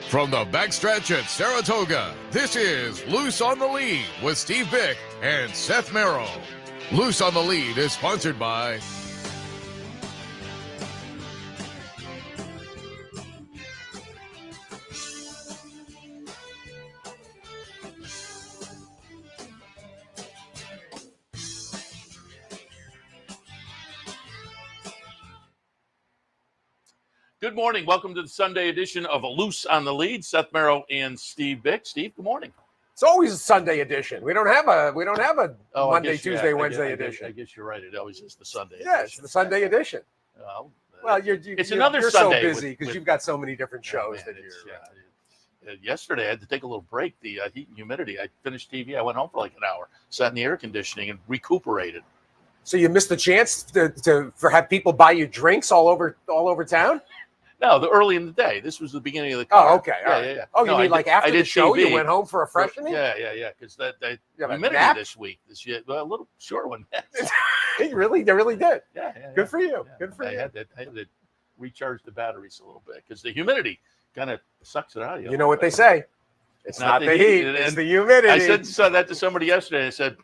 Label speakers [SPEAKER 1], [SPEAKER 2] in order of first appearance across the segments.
[SPEAKER 1] From the backstretch at Saratoga, this is Loose on the Lead with Steve Bick and Seth Merrow. Loose on the Lead is sponsored by
[SPEAKER 2] Good morning. Welcome to the Sunday edition of Loose on the Lead. Seth Merrow and Steve Bick. Steve, good morning.
[SPEAKER 3] It's always a Sunday edition. We don't have a Monday, Tuesday, Wednesday edition.
[SPEAKER 2] I guess you're right. It always is the Sunday edition.
[SPEAKER 3] Yeah, it's the Sunday edition.
[SPEAKER 2] Well,
[SPEAKER 3] it's
[SPEAKER 2] another
[SPEAKER 3] you're
[SPEAKER 2] Sunday.
[SPEAKER 3] So busy because you've got so many different shows that you're.
[SPEAKER 2] Yesterday, I had to take a little break. The heat and humidity. I finished TV. I went home for like an hour, sat in the air conditioning, and recuperated.
[SPEAKER 3] So you missed the chance to have people buy you drinks all over town?
[SPEAKER 2] No, early in the day. This was the beginning of the car.
[SPEAKER 3] Oh, okay. Yeah. Oh, you mean like after the show, TV. You went home for a freshening?
[SPEAKER 2] Yeah. Because that humidity this week, a little short one.
[SPEAKER 3] They really did.
[SPEAKER 2] Yeah.
[SPEAKER 3] Good for you.
[SPEAKER 2] Yeah.
[SPEAKER 3] Good for you.
[SPEAKER 2] I had to recharge the batteries a little bit because the humidity kind of sucks it out of you.
[SPEAKER 3] You know what they say? It's not the heat. It's the humidity.
[SPEAKER 2] I said that to somebody yesterday. I said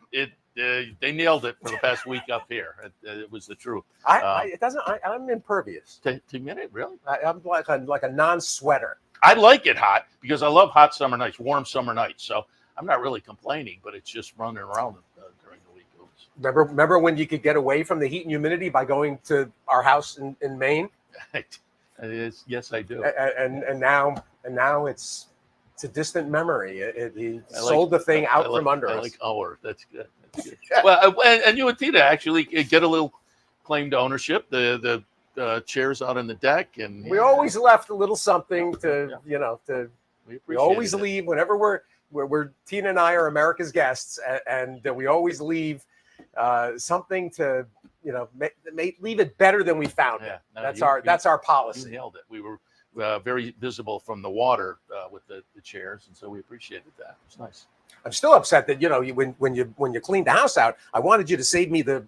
[SPEAKER 2] they nailed it for the past week up here. It was the truth.
[SPEAKER 3] I'm impervious.
[SPEAKER 2] To humidity, really?
[SPEAKER 3] I'm like a non-sweater.
[SPEAKER 2] I like it hot because I love hot summer nights, warm summer nights. So I'm not really complaining, but it's just running around during the week.
[SPEAKER 3] Remember when you could get away from the heat and humidity by going to our house in Maine?
[SPEAKER 2] Yes, I do.
[SPEAKER 3] And now it's a distant memory. He sold the thing out from under us.
[SPEAKER 2] That's good. Well, and you and Tina actually get a little claimed ownership. The chairs out on the deck, and
[SPEAKER 3] we always left a little something to we always leave whenever we're Tina and I are America's guests, and we always leave something to leave it better than we found it. That's our policy.
[SPEAKER 2] You nailed it. We were very visible from the water with the chairs, and so we appreciated that. It was nice.
[SPEAKER 3] I'm still upset that when you cleaned the house out, I wanted you to save me the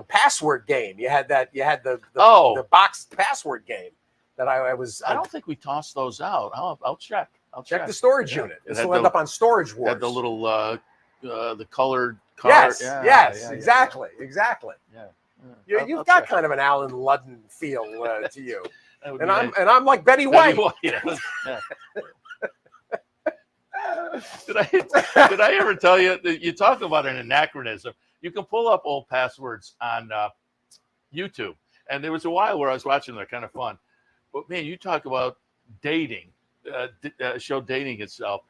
[SPEAKER 3] password game. You had the box password game that I was.
[SPEAKER 2] I don't think we tossed those out. I'll check. I'll check
[SPEAKER 3] the storage unit. This will end up on Storage Wars.
[SPEAKER 2] Had the little the colored card.
[SPEAKER 3] Yes, exactly.
[SPEAKER 2] Yeah.
[SPEAKER 3] You've got kind of an Alan Ludden feel to you, and I'm like Betty White.
[SPEAKER 2] Yeah. Did I ever tell you that you talk about an anachronism? You can pull up old passwords on YouTube, and there was a while where I was watching them. They're kind of fun, but man, you talk about dating, show dating itself.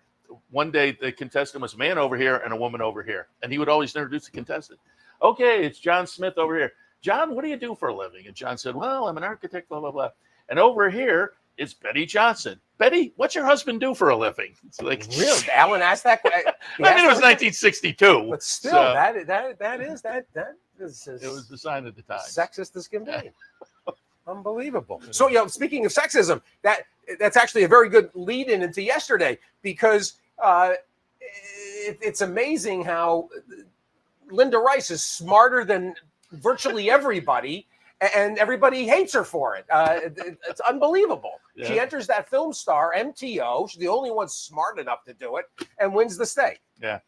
[SPEAKER 2] One day the contestant was a man over here and a woman over here, and he would always introduce the contestant. Okay, it's John Smith over here. John, what do you do for a living? And John said, well, I'm an architect, blah, blah, blah. And over here is Betty Johnson. Betty, what's your husband do for a living? It's like,
[SPEAKER 3] really? Alan asked that question.
[SPEAKER 2] I mean, it was 1962.
[SPEAKER 3] But still, that is.
[SPEAKER 2] It was the sign of the time.
[SPEAKER 3] Sexist as can be. Unbelievable. So, speaking of sexism, that's actually a very good lead-in into yesterday, because it's amazing how Linda Rice is smarter than virtually everybody, and everybody hates her for it. It's unbelievable. Yeah. She enters that film star MTO. She's the only one smart enough to do it, and wins the stake.
[SPEAKER 2] Yeah.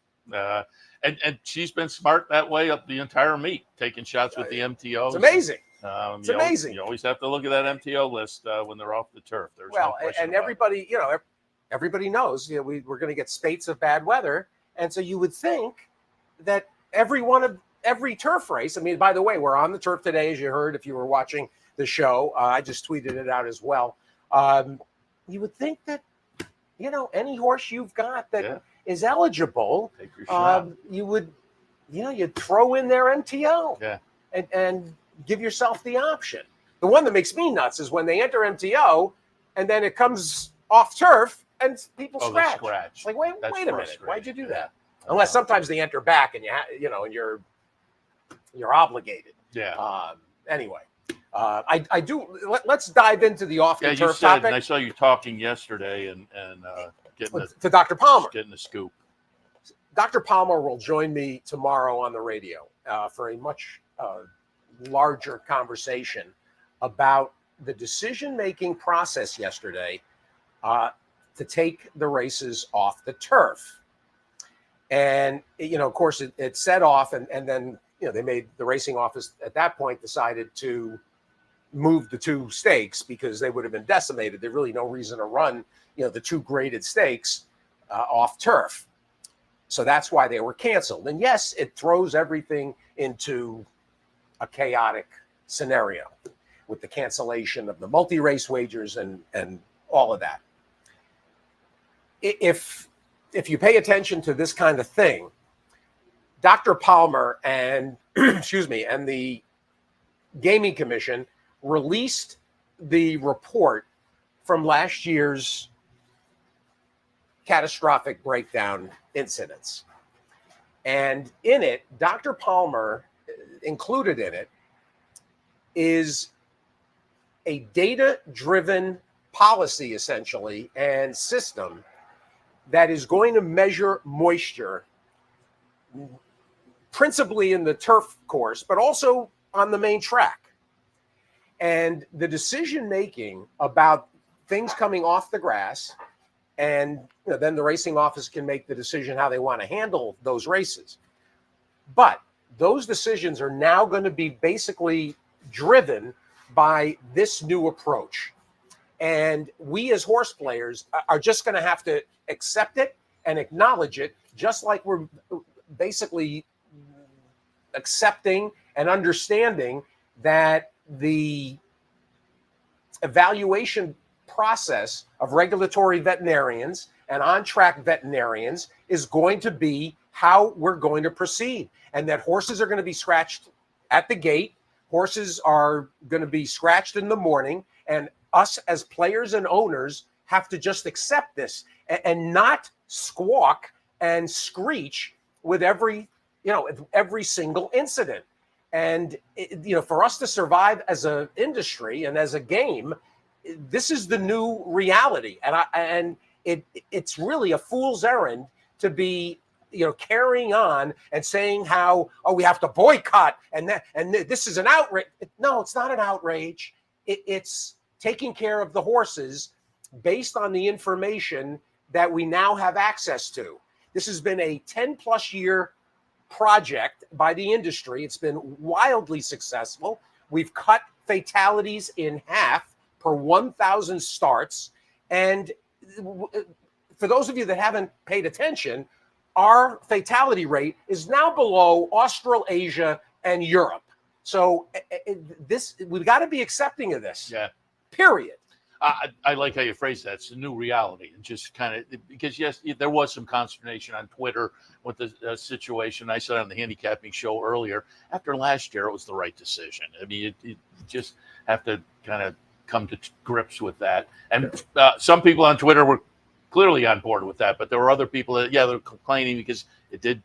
[SPEAKER 2] And she's been smart that way up the entire meet, taking shots with the MTO.
[SPEAKER 3] It's amazing. It's amazing.
[SPEAKER 2] You always have to look at that MTO list when they're off the turf. There's no question
[SPEAKER 3] and everybody, everybody knows we're going to get spates of bad weather, and so you would think that every turf race. I mean, by the way, we're on the turf today, as you heard if you were watching the show. I just tweeted it out as well. You would think that any horse you've got that is eligible,
[SPEAKER 2] take your shot.
[SPEAKER 3] You'd throw in their MTO, and give yourself the option. The one that makes me nuts is when they enter MTO and then it comes off turf and people scratch. Like, wait a minute, why'd you do that? Unless sometimes they enter back and and you're obligated.
[SPEAKER 2] Yeah.
[SPEAKER 3] Anyway, I do. Let's dive into the off the turf topic.
[SPEAKER 2] And I saw you talking yesterday and
[SPEAKER 3] to Dr. Palmer,
[SPEAKER 2] getting the scoop.
[SPEAKER 3] Dr. Palmer will join me tomorrow on the radio for a much larger conversation about the decision-making process yesterday to take the races off the turf. And, of course, it set off, and then, they made the racing office at that point decided to move the 2 stakes because they would have been decimated. There's really no reason to run, the 2 graded stakes off turf. So that's why they were canceled. And yes, it throws everything into a chaotic scenario with the cancellation of the multi-race wagers and all of that. If you pay attention to this kind of thing, Dr. Palmer and and the Gaming Commission released the report from last year's catastrophic breakdown incidents. And in it, Dr. Palmer included in it is a data-driven policy, essentially, and system that is going to measure moisture, principally in the turf course, but also on the main track. And the decision-making about things coming off the grass, and then the racing office can make the decision how they want to handle those races. But those decisions are now going to be basically driven by this new approach. And we as horse players are just going to have to accept it and acknowledge it, just like we're basically accepting and understanding that the evaluation process of regulatory veterinarians and on-track veterinarians is going to be how we're going to proceed, and that horses are going to be scratched at the gate. Horses are going to be scratched in the morning, and us as players and owners have to just accept this and not squawk and screech with every single incident. And for us to survive as an industry and as a game, this is the new reality. And it's really a fool's errand to be carrying on and saying how, we have to boycott and this is an outrage. No, it's not an outrage. It's taking care of the horses based on the information that we now have access to. This has been a 10+ year project by the industry. It's been wildly successful. We've cut fatalities in half per 1,000 starts. And for those of you that haven't paid attention, our fatality rate is now below Australasia and Europe. So we've got to be accepting of this.
[SPEAKER 2] Yeah.
[SPEAKER 3] Period.
[SPEAKER 2] I like how you phrase that. It's a new reality, and just kind of because yes, there was some consternation on Twitter with the situation. I said on the handicapping show earlier. After last year, it was the right decision. I mean, you just have to kind of come to grips with that. And some people on Twitter were clearly on board with that, but there were other people that they're complaining because it did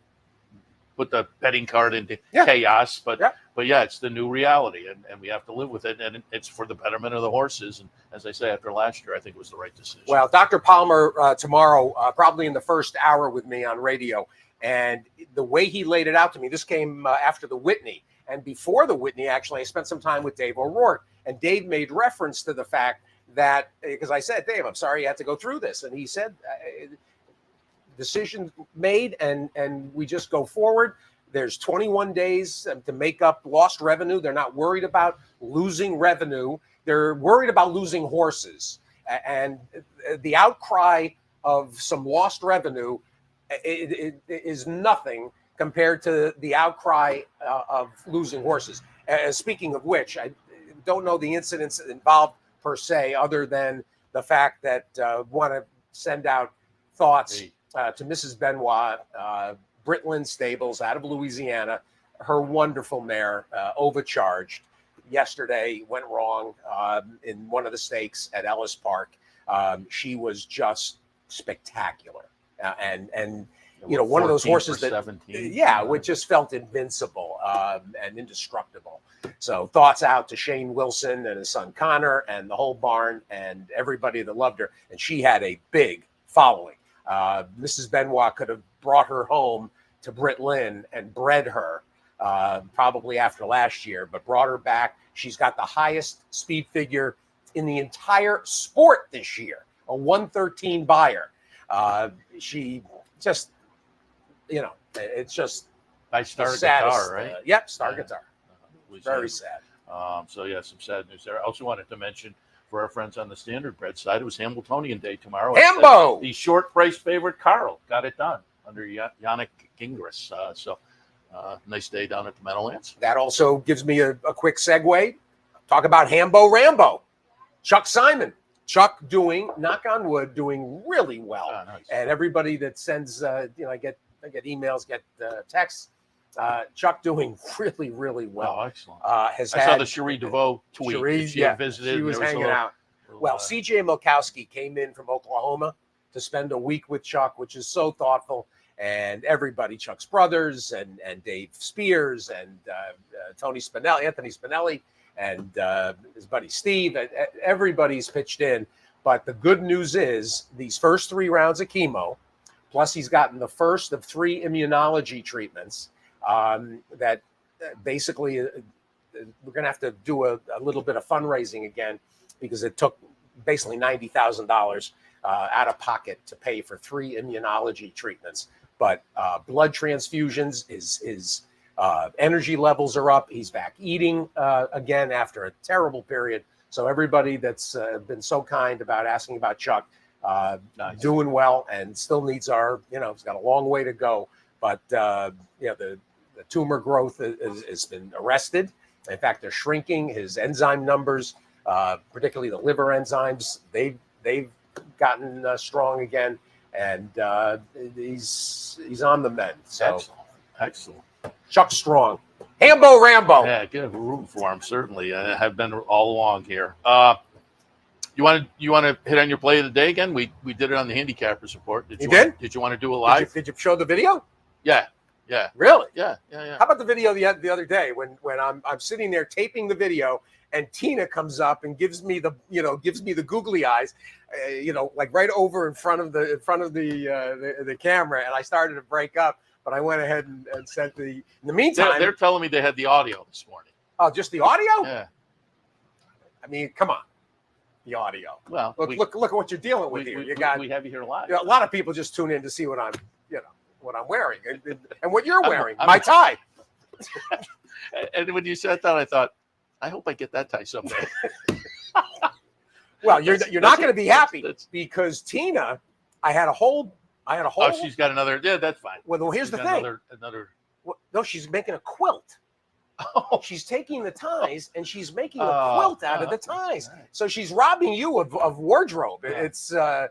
[SPEAKER 2] put the betting card into chaos. But it's the new reality, and we have to live with it, and it's for the betterment of the horses. And as I say, after last year, I think it was the right decision. Well,
[SPEAKER 3] Dr. Palmer tomorrow, probably in the first hour with me on radio, and the way he laid it out to me, this came after the Whitney. And before the Whitney, actually, I spent some time with Dave O'Rourke, and Dave made reference to the fact that, because I said, Dave, I'm sorry you had to go through this. And he said, decision made, and we just go forward. There's 21 days to make up lost revenue. They're not worried about losing revenue. They're worried about losing horses. And the outcry of some lost revenue is nothing compared to the outcry of losing horses. Speaking of which, I don't know the incidents involved per se, other than the fact that want to send out thoughts to Mrs. Benoit, Britland Stables out of Louisiana. Her wonderful mare, overcharged. Yesterday went wrong in one of the stakes at Ellis Park. She was just spectacular. And one of those horses that, 17. Which just felt invincible and indestructible. So thoughts out to Shane Wilson and his son Connor and the whole barn and everybody that loved her. And she had a big following. Mrs. Benoit could have brought her home to Britt Lynn and bred her probably after last year, but brought her back. She's got the highest speed figure in the entire sport this year, a 113 buyer. She just, it's just
[SPEAKER 2] I started
[SPEAKER 3] saddest,
[SPEAKER 2] guitar, right?
[SPEAKER 3] Yep, Star Guitar.
[SPEAKER 2] Was
[SPEAKER 3] Very sad.
[SPEAKER 2] So yeah, some sad news there. I also wanted to mention for our friends on the standard bread side, it was Hamiltonian Day tomorrow.
[SPEAKER 3] Hambo!
[SPEAKER 2] The short price favorite Carl got it done under Yannick Gingras. Nice day down at the Meadowlands.
[SPEAKER 3] That also gives me a quick segue. Talk about Hambo Rambo. Chuck Simon. Chuck doing, knock on wood, doing really well.
[SPEAKER 2] Oh, nice.
[SPEAKER 3] And everybody that sends, I get emails, get texts. Chuck doing really, really well.
[SPEAKER 2] Oh, excellent.
[SPEAKER 3] I
[SPEAKER 2] saw the Cherie DeVoe tweet.
[SPEAKER 3] Cherie,
[SPEAKER 2] she had visited.
[SPEAKER 3] She was hanging out. Well, CJ Milkowski came in from Oklahoma to spend a week with Chuck, which is so thoughtful. And everybody, Chuck's brothers and Dave Spears and Anthony Spinelli, and his buddy Steve, everybody's pitched in. But the good news is these first 3 rounds of chemo, plus he's gotten the first of 3 immunology treatments that basically we're going to have to do a little bit of fundraising again because it took basically $90,000 out of pocket to pay for 3 immunology treatments. But blood transfusions, his energy levels are up. He's back eating again after a terrible period. So everybody that's been so kind about asking about Chuck,
[SPEAKER 2] Nice.
[SPEAKER 3] Doing well and still needs our, he's got a long way to go. But, the tumor growth has been arrested. In fact, they're shrinking. His enzyme numbers, particularly the liver enzymes, they've gotten strong again. And he's on the mend. So
[SPEAKER 2] Excellent.
[SPEAKER 3] Chuck Strong. Hambo Rambo.
[SPEAKER 2] Yeah, good room for him, certainly. I have been all along here. You want to hit on your play of the day again? We did it on the Handicappers Report. Did you want to do it live?
[SPEAKER 3] Did you show the video?
[SPEAKER 2] Yeah.
[SPEAKER 3] Really?
[SPEAKER 2] Yeah.
[SPEAKER 3] How about the video the other day when I'm sitting there taping the video and Tina comes up and gives me the googly eyes, like right over in front of the camera, and I started to break up, but I went ahead and sent in the meantime.
[SPEAKER 2] They're telling me they had the audio this morning.
[SPEAKER 3] Oh, just the audio?
[SPEAKER 2] Yeah.
[SPEAKER 3] I mean, come on, the audio.
[SPEAKER 2] Well,
[SPEAKER 3] look at what you're dealing with here.
[SPEAKER 2] We have you here live.
[SPEAKER 3] A lot of people just tune in to see what I'm wearing and what you're wearing. My tie.
[SPEAKER 2] And when you said that, I thought, I hope I get that tie someday.
[SPEAKER 3] Well, you're not going to be happy because Tina, I had a whole.
[SPEAKER 2] Oh, she's got another. Yeah, that's fine.
[SPEAKER 3] Well, here's the thing.
[SPEAKER 2] Another.
[SPEAKER 3] Well, no, she's making a quilt.
[SPEAKER 2] Oh.
[SPEAKER 3] She's taking the ties and she's making a quilt out of the ties.
[SPEAKER 2] Right.
[SPEAKER 3] So she's robbing you of wardrobe. Yeah. It's
[SPEAKER 2] so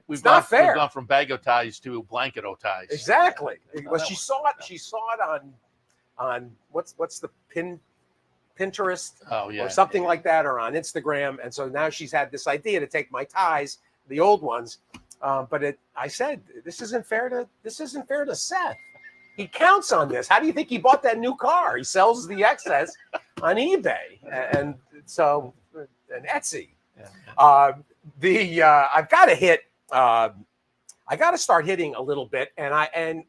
[SPEAKER 2] we've
[SPEAKER 3] not fair.
[SPEAKER 2] We've gone from bago ties to blanket-o ties.
[SPEAKER 3] Exactly. Well, she saw it on what's the Pinterest or something like that, or on Instagram, and so now she's had this idea to take my ties, the old ones, but I said this isn't fair to Seth. He counts on this. How do you think he bought that new car? He sells the excess on eBay and so and Etsy. Yeah. I've got to hit. I got to start hitting a little bit, and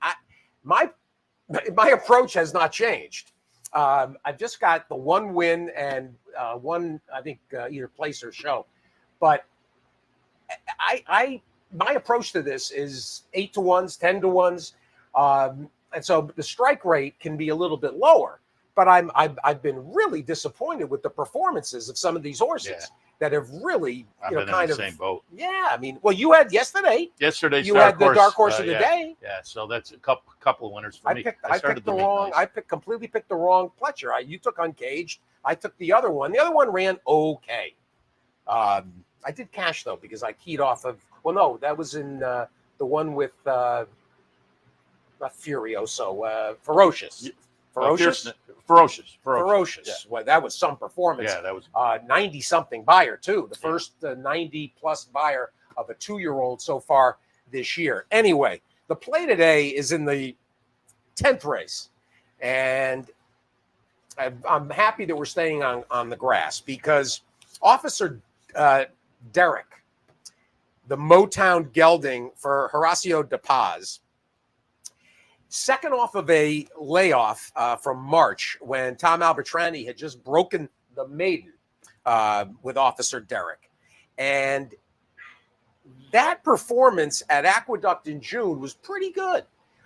[SPEAKER 3] my approach has not changed. I've just got the one win and one, I think, either place or show. But my approach to this is 8-to-1s, 10-to-1s. And so the strike rate can be a little bit lower. But I've been really disappointed with the performances of some of these horses that have really,
[SPEAKER 2] I've been in the same boat.
[SPEAKER 3] Yeah, I mean, well, you had yesterday.
[SPEAKER 2] Yesterday's
[SPEAKER 3] you had the dark horse of the day.
[SPEAKER 2] Yeah, so that's a couple of winners for me.
[SPEAKER 3] I completely picked the wrong Pletcher. You took Uncaged. I took the other one. The other one ran okay. I did cash though because I keyed off of. Well, no, that was in the one with not Furioso, Ferocious. Ferocious.
[SPEAKER 2] Yeah.
[SPEAKER 3] Well, that was some performance.
[SPEAKER 2] Yeah, that was
[SPEAKER 3] 90-something buyer too. The first 90-plus buyer of a 2-year-old so far this year. Anyway, the play today is in the 10th race, and I'm happy that we're staying on the grass because Officer Derek, the Motown gelding for Horacio De Paz, second off of a layoff from March when Tom Albertrani had just broken the maiden with Officer Derek. And that performance at Aqueduct in June was pretty good.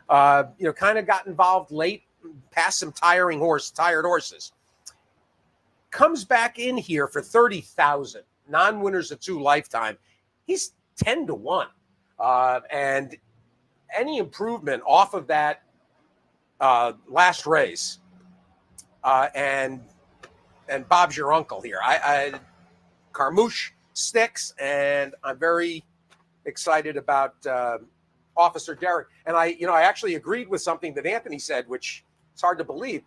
[SPEAKER 3] Kind of got involved late, past some tired horses. Comes back in here for 30,000. Non-winners of 2 lifetime. He's 10-1. And any improvement off of that last race, and Bob's your uncle here. Carmouche sticks, and I'm very excited about Officer Derek. And I actually agreed with something that Anthony said, which it's hard to believe.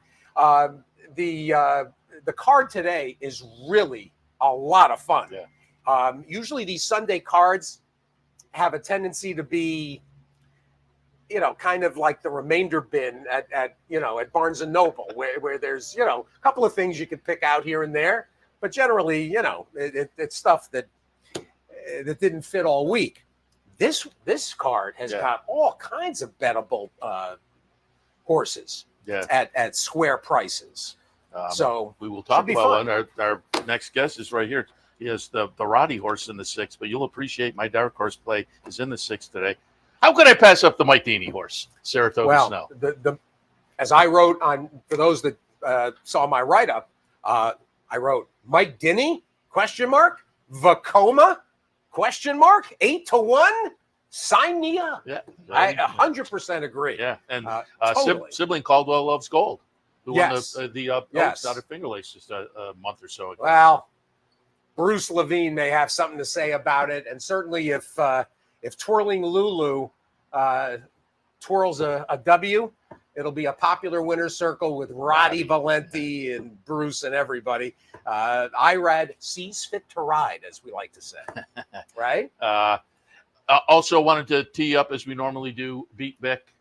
[SPEAKER 3] The card today is really a lot of fun.
[SPEAKER 2] Yeah.
[SPEAKER 3] Usually these Sunday cards have a tendency to be, kind of like the remainder bin at Barnes and Noble, where there's, a couple of things you can pick out here and there, but generally, it's stuff that didn't fit all week. This card has got all kinds of bettable horses at square prices. So
[SPEAKER 2] we will talk about one. Our next guest is right here. He has the Roddy horse in the 6th, but you'll appreciate my dark horse play is in the 6th today. How could I pass up the Mike Deeney horse, Saratoga Snow?
[SPEAKER 3] As I wrote on, for those that saw my write-up, I wrote Mike Deeney, ? Vacoma, ? 8-1, sign me up.
[SPEAKER 2] Yeah,
[SPEAKER 3] I 100% agree.
[SPEAKER 2] Yeah, and
[SPEAKER 3] totally.
[SPEAKER 2] Sibling Caldwell Loves Gold, who won the Oaks out of Finger Lakes just a month or so ago.
[SPEAKER 3] Well, Bruce Levine may have something to say about it, and certainly if Twirling Lulu twirls a W, it'll be a popular winner's circle with Roddy Valenti and Bruce and everybody. Irad sees fit to ride, as we like to say, right?
[SPEAKER 2] Also wanted to tee up, as we normally do, Beat Bick.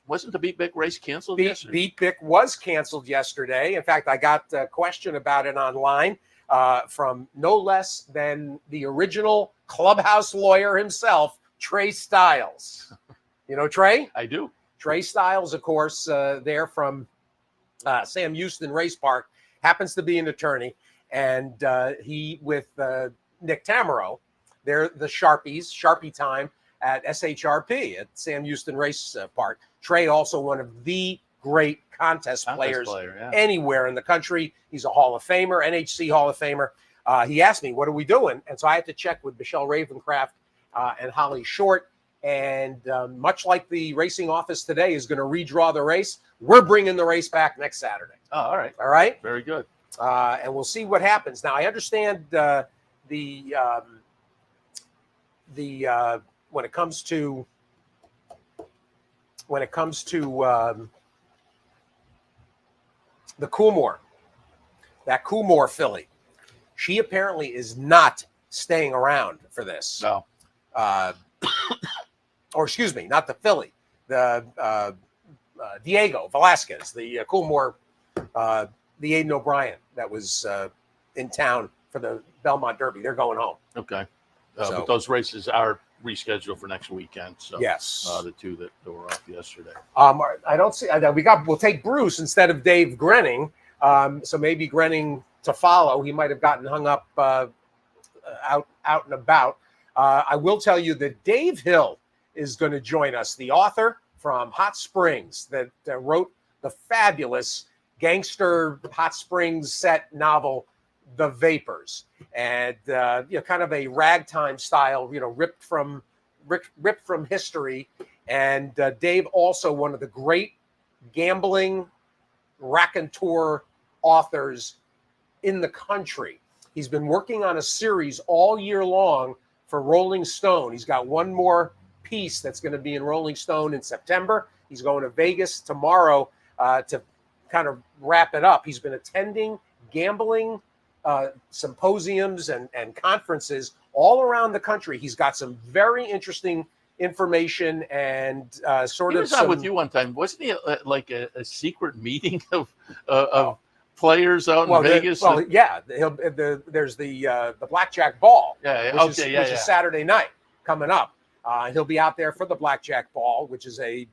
[SPEAKER 2] Wasn't the Beat Bick race canceled yesterday?
[SPEAKER 3] Beat Bick was canceled yesterday. In fact, I got a question about it online from no less than the original clubhouse lawyer himself, Trey Stiles. You know Trey?
[SPEAKER 2] I do.
[SPEAKER 3] Trey Stiles, of course, there from Sam Houston Race Park, happens to be an attorney. And he, with Nick Tamaro, they're the Sharpie time at SHRP at Sam Houston Race Park. Trey, also one of the great contest players anywhere in the country. He's a Hall of Famer, NHC Hall of Famer. He asked me, what are we doing? And so I had to check with Michelle Ravencraft and Holly Short. And much like the racing office today is going to redraw the race, we're bringing the race back next Saturday.
[SPEAKER 2] Oh, all right.
[SPEAKER 3] All right.
[SPEAKER 2] Very good.
[SPEAKER 3] And we'll see what happens. Now, I understand when it comes to the Coolmore, that Coolmore filly, she apparently is not staying around for this.
[SPEAKER 2] No.
[SPEAKER 3] Or excuse me, not the filly, the Diego Velasquez, the Coolmore, the Aidan O'Brien that was in town for the Belmont Derby. They're going home.
[SPEAKER 2] Okay. But those races are rescheduled for next weekend. So
[SPEAKER 3] yes,
[SPEAKER 2] the two that were off yesterday.
[SPEAKER 3] I don't see. We'll take Bruce instead of Dave Grenning. So maybe Grenning to follow. He might have gotten hung up out and about. I will tell you that Dave Hill is going to join us, the author from Hot Springs that wrote the fabulous gangster Hot Springs set novel, The Vapors, and kind of a ragtime style, ripped from history. And Dave, also one of the great gambling raconteur authors in the country. He's been working on a series all year long for Rolling Stone. He's got one more piece that's going to be in Rolling Stone in September. He's going to Vegas tomorrow to kind of wrap it up. He's been attending gambling symposiums and conferences all around the country. He's got some very interesting information and
[SPEAKER 2] He was on with you one time. Wasn't he like a secret meeting of players out in Vegas?
[SPEAKER 3] There's the Blackjack Ball, which is Saturday night coming up. He'll be out there for the Blackjack Ball, which is Dave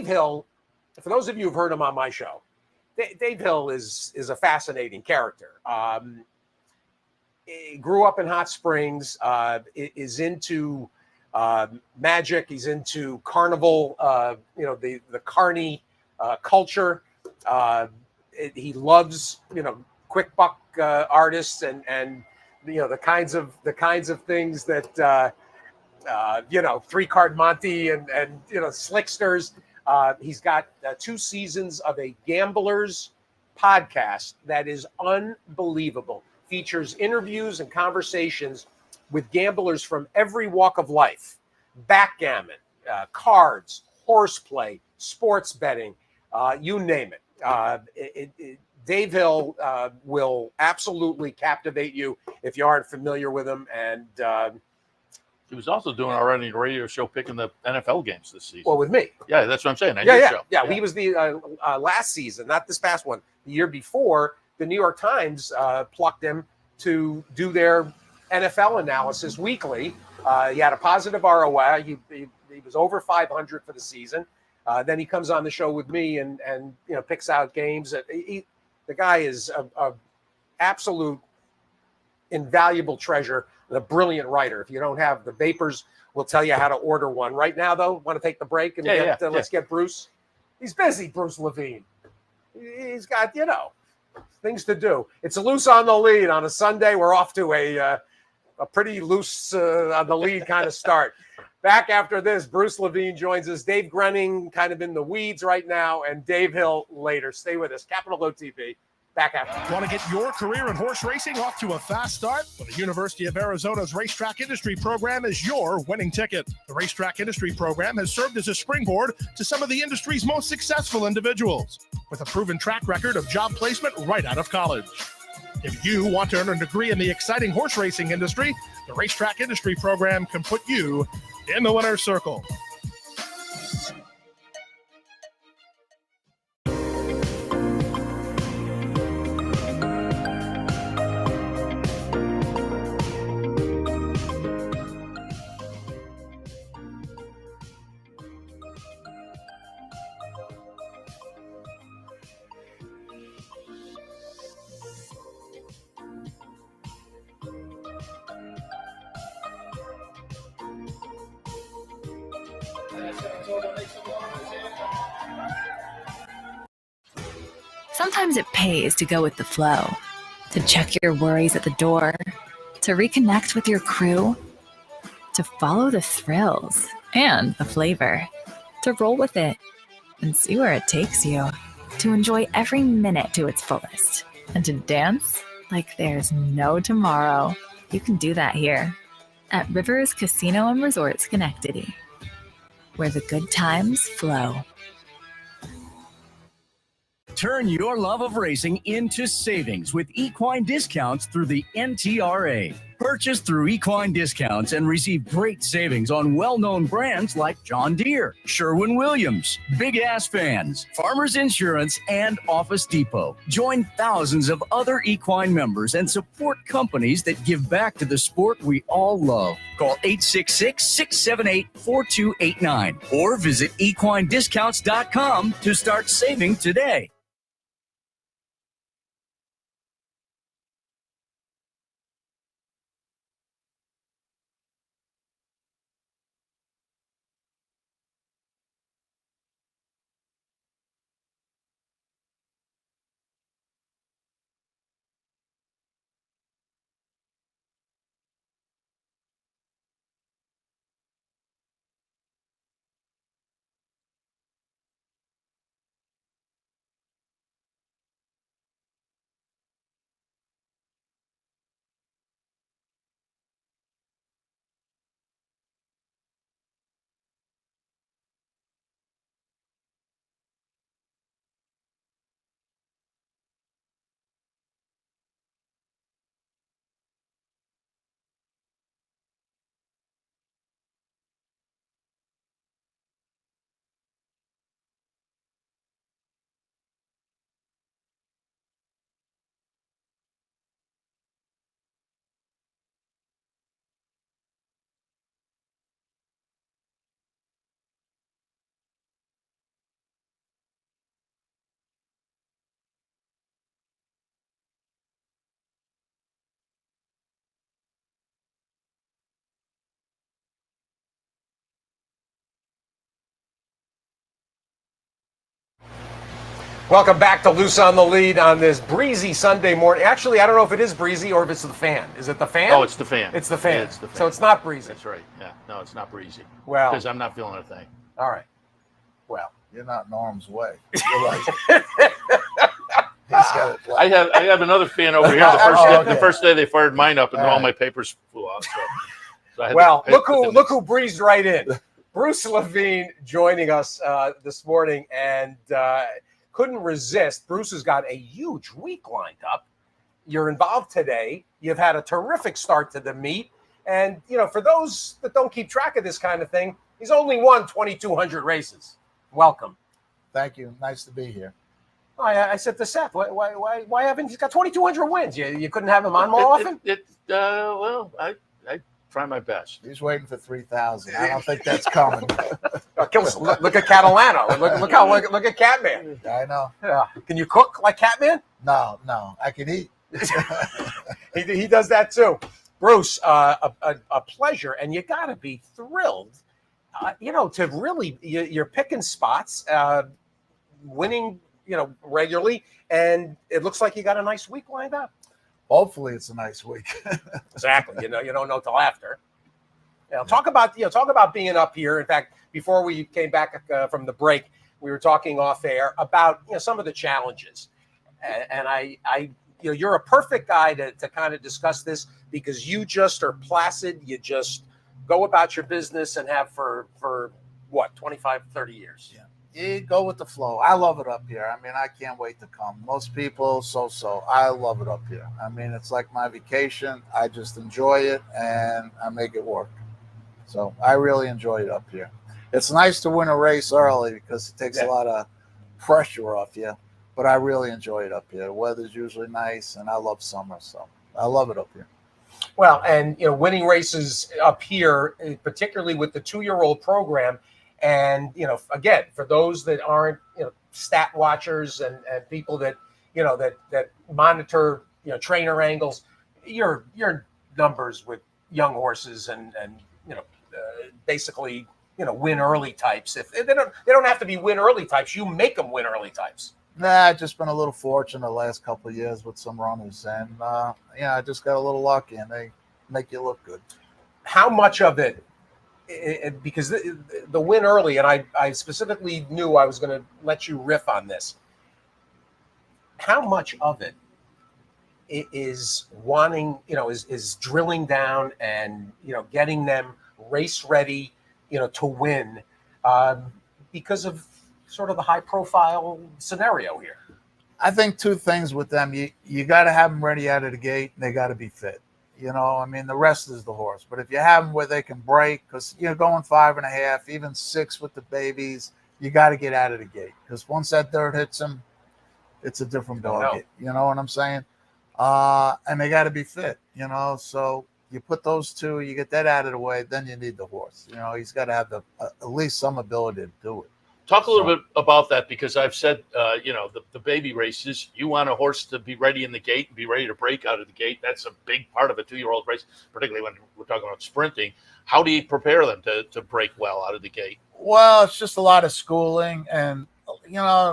[SPEAKER 3] Hill. For those of you who've heard him on my show, Dave Hill is a fascinating character. grew up in Hot Springs, is into magic. He's into carnival, the carny culture. He loves, quick buck artists and the kinds of things that three card Monte and slicksters. He's got 2 seasons of a Gamblers podcast that is unbelievable. Features interviews and conversations with gamblers from every walk of life: backgammon, cards, horseplay, sports betting, you name it. Dave Hill will absolutely captivate you if you aren't familiar with him. And
[SPEAKER 2] he was also doing already a radio show picking the NFL games this season.
[SPEAKER 3] Well, with me.
[SPEAKER 2] Yeah, that's what I'm saying.
[SPEAKER 3] Yeah. He was the last season, not this past one. The year before, the New York Times plucked him to do their NFL analysis weekly. He had a positive ROI. He was over 500 for the season. Then he comes on the show with me and picks out games. The guy is a absolute invaluable treasure and a brilliant writer. If you don't have the Vapors, we'll tell you how to order one. Right now, though, want to take the break and let's get Bruce. He's busy, Bruce Levine. He's got, things to do. It's a Loose on the Lead on a Sunday. We're off to a pretty loose on the lead kind of start. Back after this, Bruce Levine joins us. Dave Grenning kind of in the weeds right now, and Dave Hill later. Stay with us. Capital OTV. Back after.
[SPEAKER 4] Want to get your career in horse racing off to a fast start? Well, the University of Arizona's Racetrack Industry Program is your winning ticket. The Racetrack Industry Program has served as a springboard to some of the industry's most successful individuals, with a proven track record of job placement right out of college. If you want to earn a degree in the exciting horse racing industry, the Racetrack Industry Program can put you in the winner's circle.
[SPEAKER 5] Sometimes it pays to go with the flow, to check your worries at the door, to reconnect with your crew, to follow the thrills and the flavor, to roll with it and see where it takes you, to enjoy every minute to its fullest, and to dance like there's no tomorrow. You can do that here at Rivers Casino and Resort Schenectady, where the good times flow.
[SPEAKER 6] Turn your love of racing into savings with equine discounts through the NTRA. Purchase through equine discounts and receive great savings on well-known brands like John Deere, Sherwin-Williams, Big Ass Fans, Farmers Insurance, and Office Depot. Join thousands of other equine members and support companies that give back to the sport we all love. Call 866-678-4289 or visit equinediscounts.com to start saving today.
[SPEAKER 3] Welcome back to Loose on the Lead on this breezy Sunday morning. Actually, I don't know if it is breezy or if it's the fan. Is it the fan?
[SPEAKER 2] Oh, it's the fan.
[SPEAKER 3] It's the fan.
[SPEAKER 2] Yeah, it's the fan.
[SPEAKER 3] So it's not breezy.
[SPEAKER 2] That's right. Yeah. No, it's not breezy.
[SPEAKER 3] Well,
[SPEAKER 2] because I'm not feeling a thing.
[SPEAKER 3] All right. Well,
[SPEAKER 7] you're not Norm's way. You're like, he's got it.
[SPEAKER 2] I have another fan over here. The first day they fired mine up and all my papers flew out. So
[SPEAKER 3] look who breezed right in. Bruce Levine joining us this morning, and couldn't resist. Bruce has got a huge week lined up. You're involved today. You've had a terrific start to the meet. And, for those that don't keep track of this kind of thing, he's only won 2,200 races. Welcome.
[SPEAKER 7] Thank you. Nice to be here.
[SPEAKER 3] I said to Seth, why haven't you got 2,200 wins? You couldn't have him on more often?
[SPEAKER 2] Well, I try my best.
[SPEAKER 7] He's waiting for 3,000. I don't think that's coming.
[SPEAKER 3] Look at Catalano. Look at Catman.
[SPEAKER 7] I know.
[SPEAKER 3] Can you cook like Catman?
[SPEAKER 7] No. I can eat.
[SPEAKER 3] He does that too. Bruce, a pleasure, and you got to be thrilled. To really you're picking spots, winning, regularly, and it looks like you got a nice week lined up.
[SPEAKER 7] Hopefully, it's a nice week.
[SPEAKER 3] Exactly. You don't know till after. Talk about being up here. In fact, before we came back from the break, we were talking off air about some of the challenges, and I you're a perfect guy to kind of discuss this because you just are placid. You just go about your business and have for what 25, 30 years.
[SPEAKER 7] Yeah. You go with the flow. I love it up here. I mean, I can't wait to come. Most people, so. I love it up here. I mean, it's like my vacation. I just enjoy it, and I make it work. So I really enjoy it up here. It's nice to win a race early because it takes a lot of pressure off you, but I really enjoy it up here. The weather's usually nice, and I love summer, so I love it up here.
[SPEAKER 3] Well, and, winning races up here, particularly with the 2-year-old program, and, again, for those that aren't, stat watchers and people that, that monitor, trainer angles, your numbers with young horses and basically, win early types. If they don't have to be win early types, you make them win early types.
[SPEAKER 7] I've just been a little fortunate the last couple of years with some runners, and I just got a little lucky, and they make you look good.
[SPEAKER 3] How much of it? Because the win early, and I specifically knew I was going to let you riff on this. How much of it is wanting, is drilling down and, getting them race ready, to win because of sort of the high profile scenario here?
[SPEAKER 7] I think two things with them. You got to have them ready out of the gate, and they got to be fit. I mean, the rest is the horse. But if you have them where they can break, because going 5.5, even 6 with the babies, you got to get out of the gate. Because once that dirt hits them, it's a different ball. You know what I'm saying? And they got to be fit. So you put those two, you get that out of the way, then you need the horse. He's got to have at least some ability to do it.
[SPEAKER 2] Talk a little bit about that, because I've said, the baby races, you want a horse to be ready in the gate and be ready to break out of the gate. That's a big part of a 2-year-old race, particularly when we're talking about sprinting. How do you prepare them to break well out of the gate?
[SPEAKER 7] Well, it's just a lot of schooling, and,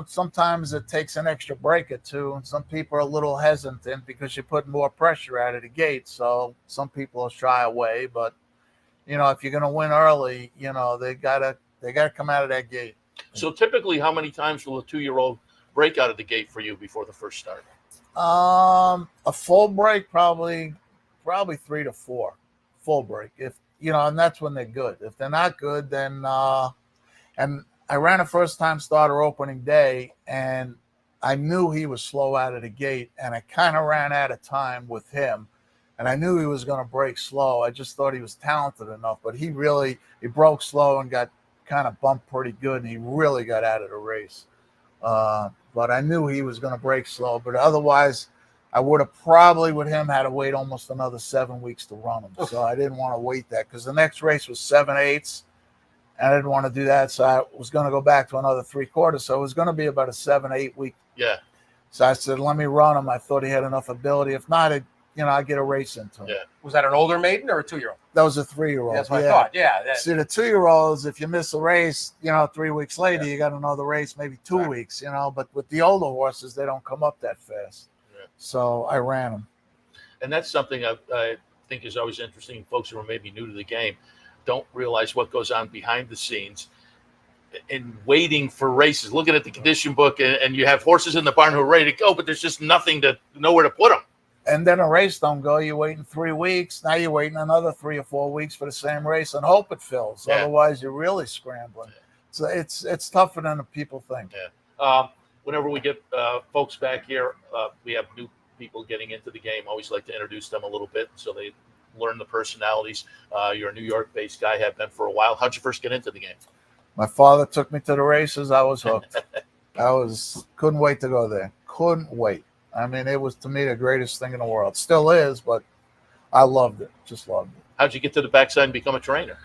[SPEAKER 7] sometimes it takes an extra break or two, and some people are a little hesitant because you put more pressure out of the gate. So some people will shy away, but, if you're going to win early, they gotta come out of that gate.
[SPEAKER 2] So typically, how many times will a 2-year-old break out of the gate for you before the first start?
[SPEAKER 7] A full break, probably 3 to 4 full break. If and that's when they're good. If they're not good, then and I ran a first time starter opening day, and I knew he was slow out of the gate, and I kind of ran out of time with him, and I knew he was going to break slow. I just thought he was talented enough, but he broke slow and got kind of bumped pretty good, and he really got out of the race. But I knew he was going to break slow. But otherwise, I would have probably with him had to wait almost another 7 weeks to run him. So I didn't want to wait that, because the next race was 7/8, and I didn't want to do that. So I was going to go back to another 3/4. So it was going to be about a 7-8 week.
[SPEAKER 2] Yeah.
[SPEAKER 7] So I said, let me run him. I thought he had enough ability. If not, I get a race into.
[SPEAKER 2] Yeah.
[SPEAKER 3] Was that an older maiden or a 2-year-old?
[SPEAKER 7] That was a 3-year-old.
[SPEAKER 3] That's what I thought. Yeah.
[SPEAKER 7] See, the 2-year-olds, if you miss a race, 3 weeks later, you got another race, maybe 2 weeks, But with the older horses, they don't come up that fast.
[SPEAKER 2] Yeah.
[SPEAKER 7] So I ran them.
[SPEAKER 2] And that's something I think is always interesting. Folks who are maybe new to the game don't realize what goes on behind the scenes in waiting for races. Looking at the condition book, and you have horses in the barn who are ready to go, but there's just nowhere to put them.
[SPEAKER 7] And then a race don't go. You're waiting 3 weeks. Now you're waiting another 3 or 4 weeks for the same race and hope it fills.
[SPEAKER 2] Yeah.
[SPEAKER 7] Otherwise, you're really scrambling. So it's tougher than the people think.
[SPEAKER 2] Yeah. Whenever we get folks back here, we have new people getting into the game. Always like to introduce them a little bit so they learn the personalities. You're a New York-based guy, have been for a while. How'd you first get into the game?
[SPEAKER 7] My father took me to the races. I was hooked. Couldn't wait to go there. Couldn't wait. I mean, it was to me the greatest thing in the world. Still is, but I loved it. Just loved it.
[SPEAKER 2] How'd you get to the backside and become a trainer?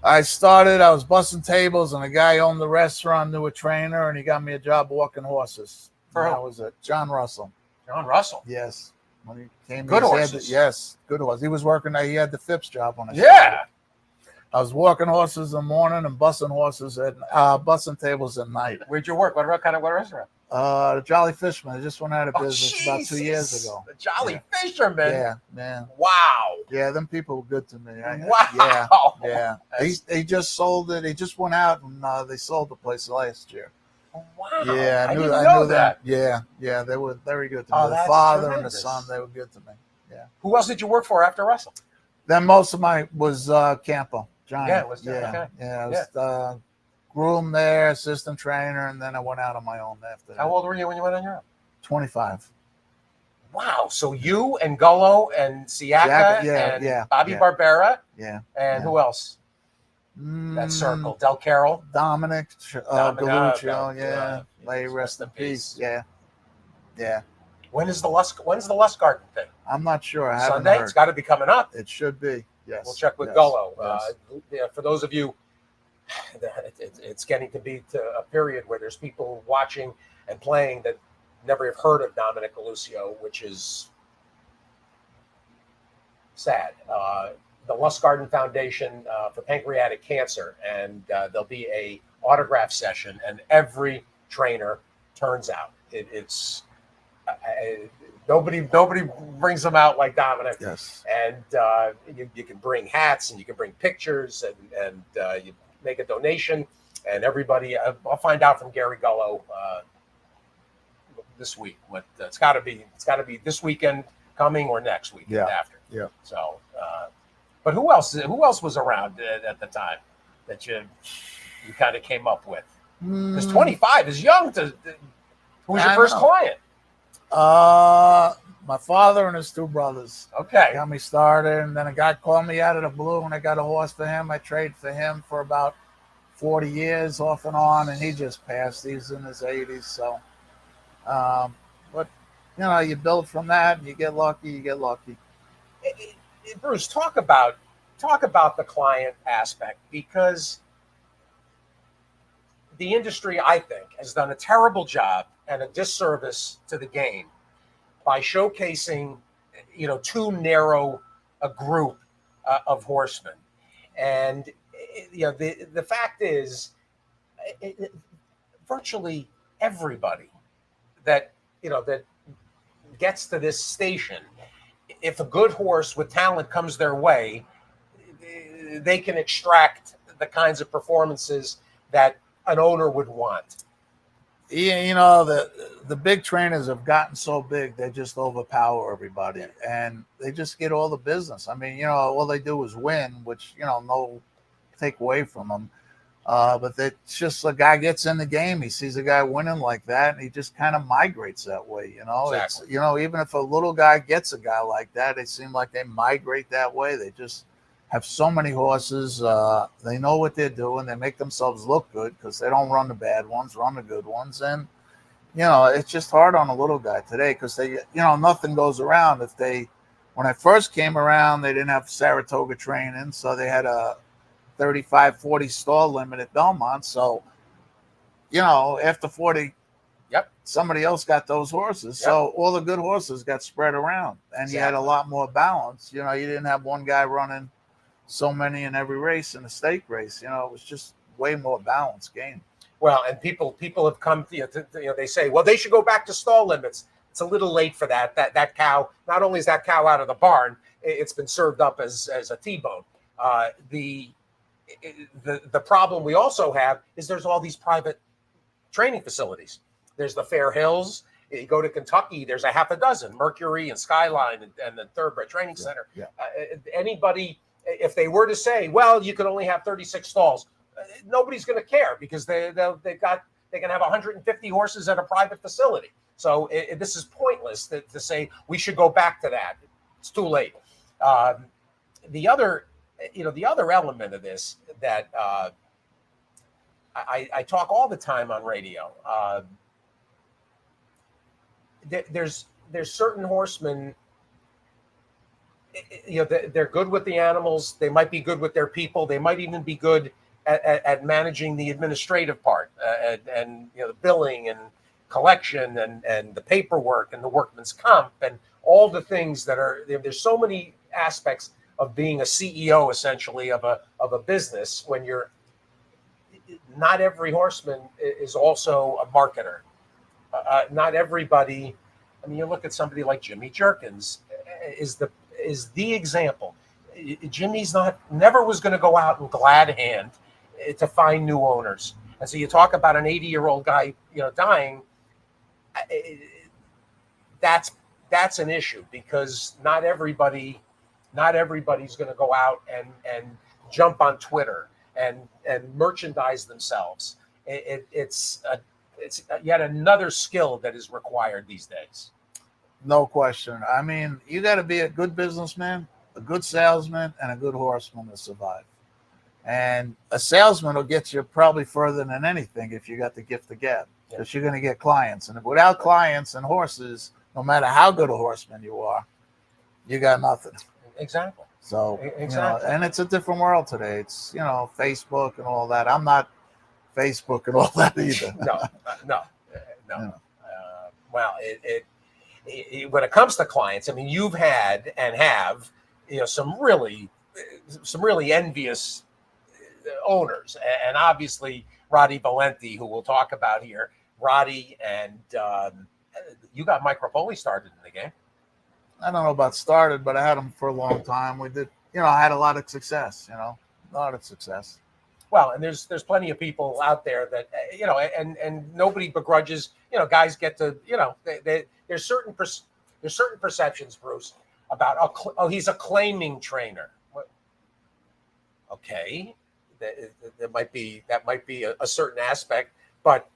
[SPEAKER 7] I was bussing tables, and a guy owned the restaurant, knew a trainer, and he got me a job walking horses. That was it. John Russell.
[SPEAKER 3] John Russell.
[SPEAKER 7] Yes. When he came,
[SPEAKER 3] good horses.
[SPEAKER 7] Yes, good horse. He was working there. He had the Phipps job on his
[SPEAKER 3] Yeah.
[SPEAKER 7] I was walking horses in the morning and bussing bussing tables at night.
[SPEAKER 3] Where'd you work? What restaurant?
[SPEAKER 7] The Jolly Fisherman. They just went out of business about 2 years ago.
[SPEAKER 3] The Jolly Fisherman.
[SPEAKER 7] Yeah, man.
[SPEAKER 3] Wow.
[SPEAKER 7] Yeah, them people were good to me.
[SPEAKER 3] Wow.
[SPEAKER 7] Yeah. They just sold it. They just went out and they sold the place last year.
[SPEAKER 3] Wow.
[SPEAKER 7] Yeah,
[SPEAKER 3] I didn't know that.
[SPEAKER 7] Yeah, they were very good to me.
[SPEAKER 3] Oh,
[SPEAKER 7] The
[SPEAKER 3] that's
[SPEAKER 7] father and the
[SPEAKER 3] tremendous.
[SPEAKER 7] son, they were good to me. Yeah.
[SPEAKER 3] Who else did you work for after Russell?
[SPEAKER 7] Then most of my was Campo. Johnny.
[SPEAKER 3] Yeah, it was
[SPEAKER 7] yeah,
[SPEAKER 3] okay.
[SPEAKER 7] yeah. I was groom there, assistant trainer, and then I went out on my own after that.
[SPEAKER 3] How old were you when you went on your own?
[SPEAKER 7] 25.
[SPEAKER 3] Wow. So you and Gullo and Siaka and Bobby Barbera.
[SPEAKER 7] Yeah.
[SPEAKER 3] And who else? That circle. Del Carroll.
[SPEAKER 7] Dominic Galuccio. Yeah. May
[SPEAKER 3] rest
[SPEAKER 7] rest in peace. Yeah. Yeah.
[SPEAKER 3] When's the Lust Garden thing?
[SPEAKER 7] I'm not sure. I haven't
[SPEAKER 3] Sunday?
[SPEAKER 7] heard.
[SPEAKER 3] It's got to be coming up.
[SPEAKER 7] It should be. Yes.
[SPEAKER 3] We'll check with
[SPEAKER 7] Yes.
[SPEAKER 3] Gullo.
[SPEAKER 7] Yes.
[SPEAKER 3] For those of you, it's getting to be to a period where there's people watching and playing that never have heard of Dominic Galuccio, which is sad. The Lust Garden Foundation for Pancreatic Cancer, and there'll be a autograph session, and every trainer turns out. It's nobody brings them out like Dominic.
[SPEAKER 7] Yes.
[SPEAKER 3] And you can bring hats and you can bring pictures and you make a donation, and everybody. I'll find out from Gary Gullo this week. What it's got to be this weekend coming or next weekend after.
[SPEAKER 7] Yeah.
[SPEAKER 3] So, but who else was around at the time that you kind of came up with? Because 25 is young. Who was your first client?
[SPEAKER 7] My father and his 2 brothers.
[SPEAKER 3] Okay.
[SPEAKER 7] Got me started, and then a guy called me out of the blue, and I got a horse for him. I traded for him for about 40 years off and on, and he just passed. He's in his 80s. So, but you build from that, and you get lucky.
[SPEAKER 3] Bruce, talk about the client aspect, because the industry, I think, has done a terrible job and a disservice to the game by showcasing, too narrow a group of horsemen. And the fact is, virtually everybody that gets to this station, if a good horse with talent comes their way, they can extract the kinds of performances that an owner would want.
[SPEAKER 7] Yeah, the big trainers have gotten so big, they just overpower everybody, and they just get all the business. I mean, all they do is win, which, no take away from them. But it's just a guy gets in the game, he sees a guy winning like that, and he just kind of migrates that way,
[SPEAKER 3] Exactly.
[SPEAKER 7] It's, even if a little guy gets a guy like that, they seem like they migrate that way. They just have so many horses. They know what they're doing. They make themselves look good because they don't run the bad ones, run the good ones. And, it's just hard on a little guy today because they, nothing goes around. When I first came around, they didn't have Saratoga training. So they had a 35, 40 stall limit at Belmont. So, after 40
[SPEAKER 3] Yep.
[SPEAKER 7] Somebody else got those horses.
[SPEAKER 3] Yep.
[SPEAKER 7] So all the good horses got spread around, and you had a lot more balance. You didn't have one guy running so many in every race in a stake race. It was just way more balanced game.
[SPEAKER 3] Well, and people have come, they say, well, they should go back to stall limits. It's a little late for that. That cow, not only is that cow out of the barn, it's been served up as a T-bone. The problem we also have is there's all these private training facilities. There's the Fair Hills. You go to Kentucky, there's a half a dozen, Mercury and Skyline and the Thoroughbred Training Center.
[SPEAKER 7] Yeah.
[SPEAKER 3] Anybody, if they were to say, well, you can only have 36 stalls, nobody's going to care because they can have 150 horses at a private facility. So this is pointless to say we should go back to that. It's too late. The other element of this that I talk all the time on radio. There's certain horsemen. They're good with the animals. They might be good with their people. They might even be good at managing the administrative part and the billing and collection and the paperwork and the workman's comp and all the things that are there. There's so many aspects of being a CEO, essentially, of a business. When you're not every horseman is also a marketer. Not everybody. I mean, you look at somebody like Jimmy Jerkins is the example. Jimmy's never was going to go out and glad hand to find new owners. And so you talk about an 80-year-old guy, dying. That's an issue because not everybody's going to go out and jump on Twitter and merchandise themselves. It's yet another skill that is required these days.
[SPEAKER 7] No question. I mean, you got to be a good businessman, a good salesman, and a good horseman to survive. And a salesman will get you probably further than anything if you got the gift of gab, because you're going to get clients. And without clients and horses, no matter how good a horseman you are, you got nothing.
[SPEAKER 3] Exactly.
[SPEAKER 7] So,
[SPEAKER 3] exactly.
[SPEAKER 7] And it's a different world today. It's, Facebook and all that. I'm not Facebook and all that either.
[SPEAKER 3] No. Well, when it comes to clients, I mean, you've had and have, some really envious owners, and obviously Roddy Valenti, who we'll talk about here. Roddy and you got Mike Rapoli started in the game.
[SPEAKER 7] I don't know about started, but I had him for a long time. We did, I had a lot of success. A lot of success.
[SPEAKER 3] Well, and there's plenty of people out there that and nobody begrudges. Guys get to there's certain perceptions, Bruce, about he's a claiming trainer. Okay, that might be a certain aspect, but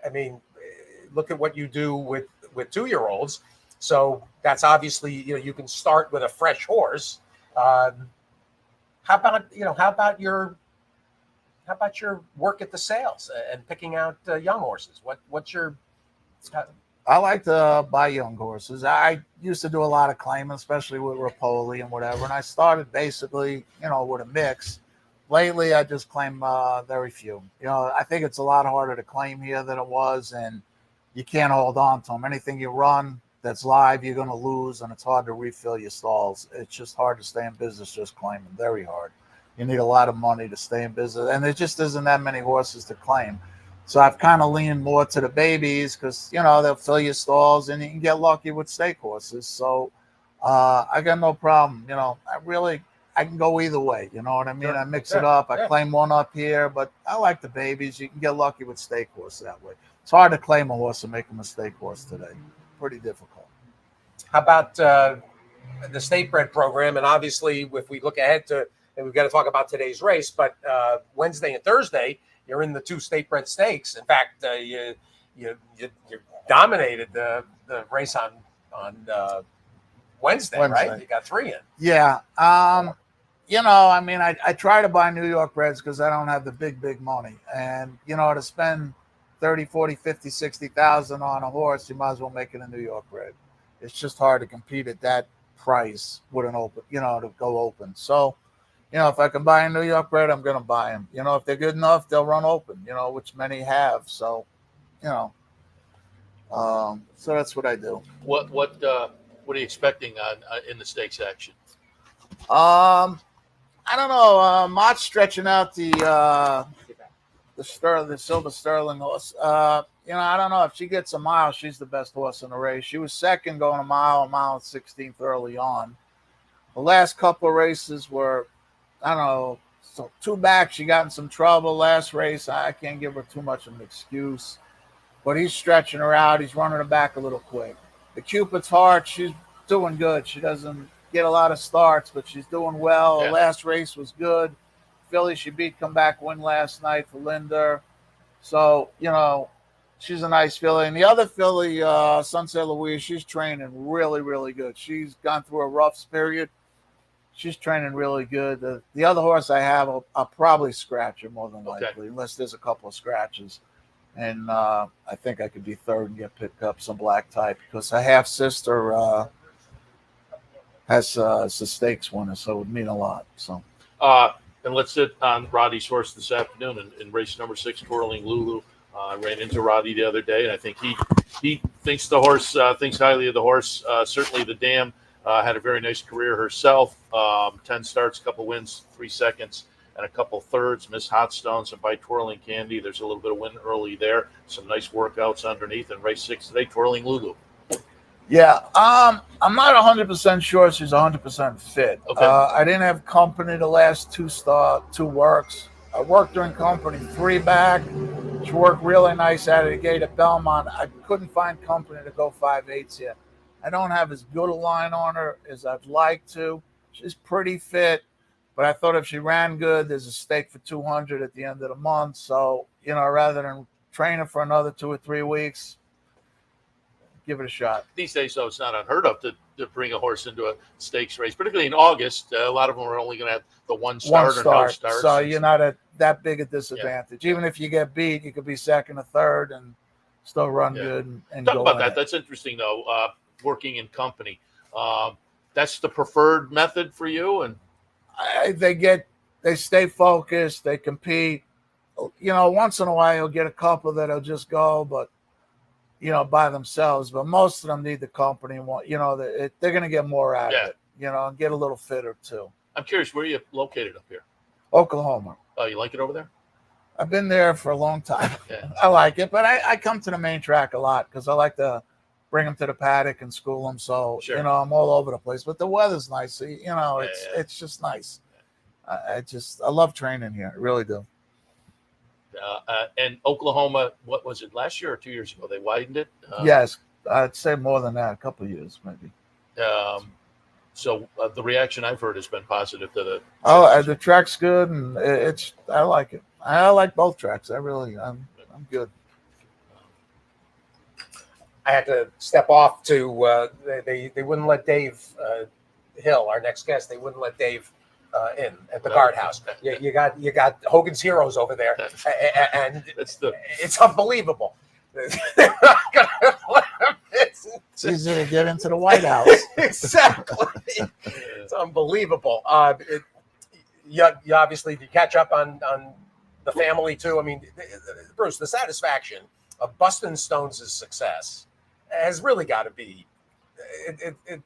[SPEAKER 3] I mean, look at what you do with 2-year-olds. So that's obviously you can start with a fresh horse. How about your work at the sales and picking out young horses? What's your?
[SPEAKER 7] I like to buy young horses. I used to do a lot of claiming, especially with Rapoli and whatever. And I started basically, with a mix. Lately, I just claim very few. I think it's a lot harder to claim here than it was, and you can't hold on to them. Anything you run that's live, you're going to lose, and it's hard to refill your stalls. It's just hard to stay in business just claiming. Very hard. You need a lot of money to stay in business, and there just isn't that many horses to claim. So I've kind of leaned more to the babies because, they'll fill your stalls, and you can get lucky with stake horses. So I got no problem. I can go either way. You know what I mean?
[SPEAKER 3] Sure.
[SPEAKER 7] I mix it up. I claim one up here, but I like the babies. You can get lucky with stake horse that way. It's hard to claim a horse and make him a stake horse today. Pretty difficult.
[SPEAKER 3] How about the state bred program? And obviously, if we look ahead to, and we've got to talk about today's race, but Wednesday and Thursday, you're in the 2 state bred stakes. In fact, you dominated the race on Wednesday, right? You got 3 in.
[SPEAKER 7] Yeah. I try to buy New York breds because I don't have the big money. And, to spend 30, 40, 50, 60,000 on a horse, you might as well make it a New York bred. It's just hard to compete at that price with an open, to go open. So, if I can buy a New York bred, I'm going to buy them. If they're good enough, they'll run open, which many have. So, So that's what I do.
[SPEAKER 2] What are you expecting on in the stakes action?
[SPEAKER 7] I don't know. Mott's stretching out the Silver Sterling horse. I don't know if she gets a mile. She's the best horse in the race. She was second going a mile and 16th early on. The last couple of races were, I don't know, so 2 back. She got in some trouble last race. I can't give her too much of an excuse, but he's stretching her out. He's running her back a little quick. The Cupid's Heart, she's doing good. She doesn't get a lot of starts, but she's doing well.
[SPEAKER 2] Yeah.
[SPEAKER 7] The last race was good. Filly, she beat comeback win last night for Linda. So, she's a nice filly. And the other filly, Sunset Louise, she's training really, really good. She's gone through a rough period. She's training really good. The other horse I have, I'll probably scratch her more than likely, unless there's a couple of scratches. And I think I could be third and pick up some black type because a half sister has a stakes winner, so it would mean a lot. So.
[SPEAKER 2] And let's sit on Roddy's horse this afternoon in race number 6, Twirling Lulu. I ran into Roddy the other day, and I think he thinks the horse thinks highly of the horse. Certainly, the dam had a very nice career herself. 10 starts, a couple wins, 3 seconds, and a couple thirds. Miss Hot Stones and by Twirling Candy. There's a little bit of win early there. Some nice workouts underneath. And race 6 today, Twirling Lulu.
[SPEAKER 7] Yeah, I'm not 100% sure she's 100% fit.
[SPEAKER 2] Okay.
[SPEAKER 7] I didn't have company the last 2 works. I worked her in company 3 back. She worked really nice out of the gate at Belmont. I couldn't find company to go 5/8 yet. I don't have as good a line on her as I'd like to. She's pretty fit, but I thought if she ran good, there's a stake for 200 at the end of the month. So, rather than train her for another 2 or 3 weeks, give it a shot.
[SPEAKER 2] These days, though, it's not unheard of to bring a horse into a stakes race, particularly in August. A lot of them are only going to have the one start or no starts.
[SPEAKER 7] So you're not at that big a disadvantage. Yeah. Even if you get beat, you could be second or third and still run good. And
[SPEAKER 2] talk
[SPEAKER 7] go
[SPEAKER 2] about that.
[SPEAKER 7] it.
[SPEAKER 2] That's interesting, though. Working in company, that's the preferred method for you. And
[SPEAKER 7] they stay focused. They compete. Once in a while you'll get a couple that'll just go, but by themselves, but most of them need the company. They're going to get more out of it, and get a little fitter too.
[SPEAKER 2] I'm curious, where are you located up here?
[SPEAKER 7] Oklahoma.
[SPEAKER 2] Oh, you like it over there?
[SPEAKER 7] I've been there for a long time.
[SPEAKER 2] Yeah.
[SPEAKER 7] I like it, but I come to the main track a lot because I like to bring them to the paddock and school them. So,
[SPEAKER 2] sure.
[SPEAKER 7] I'm all over the place, but the weather's nice. So, it's just nice. I love training here. I really do.
[SPEAKER 2] And Oklahoma, what was it, last year or 2 years ago? They widened it?
[SPEAKER 7] Yes, I'd say more than that, a couple of years maybe.
[SPEAKER 2] So the reaction I've heard has been positive to the.
[SPEAKER 7] The track's good, and I like it. I like both tracks. I'm good.
[SPEAKER 3] I had to step off to they wouldn't let Dave Hill, our next guest, they wouldn't let Dave in at the guardhouse. You got Hogan's Heroes over there, and it's unbelievable. They're not gonna let him.
[SPEAKER 7] It's easy to get into the White House.
[SPEAKER 3] Exactly. It's unbelievable. You obviously you catch up on the family too. I mean, Bruce, the satisfaction of Bustin' Stones' success has really got to be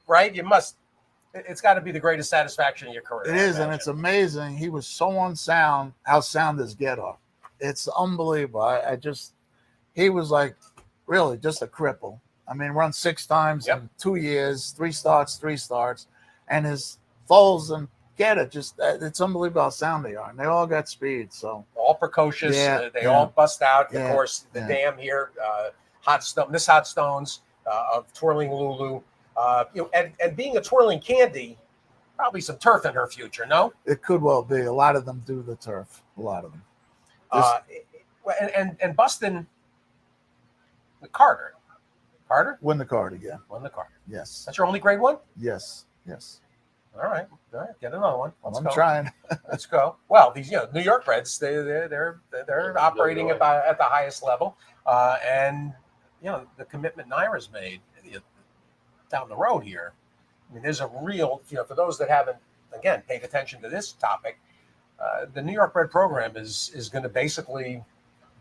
[SPEAKER 3] right. It's got to be the greatest satisfaction in your career.
[SPEAKER 7] It is, and it's amazing. He was so unsound. How sound is Get Off? It's unbelievable. He was like really just a cripple. I mean, run 6 times in 2 years, 3 starts, and his foals and Get It it's unbelievable how sound they are, and they all got speed. So
[SPEAKER 3] all precocious. They all bust out. Of course, the dam here, Miss Hot Stones of Twirling Lulu. And being a Twirling Candy, probably some turf in her future, no?
[SPEAKER 7] It could well be. A lot of them do the turf. A lot of them.
[SPEAKER 3] And Bustin' Carter.
[SPEAKER 7] Win the card again.
[SPEAKER 3] Won the card.
[SPEAKER 7] Yes.
[SPEAKER 3] That's your only grade 1?
[SPEAKER 7] Yes.
[SPEAKER 3] All right. Get another one.
[SPEAKER 7] I'm trying.
[SPEAKER 3] Let's go. Well, these New York Reds, they're operating at the highest level, and the commitment Naira's made down the road here. I mean, there's a real, for those that haven't, again, paid attention to this topic, the New York Red program is going to basically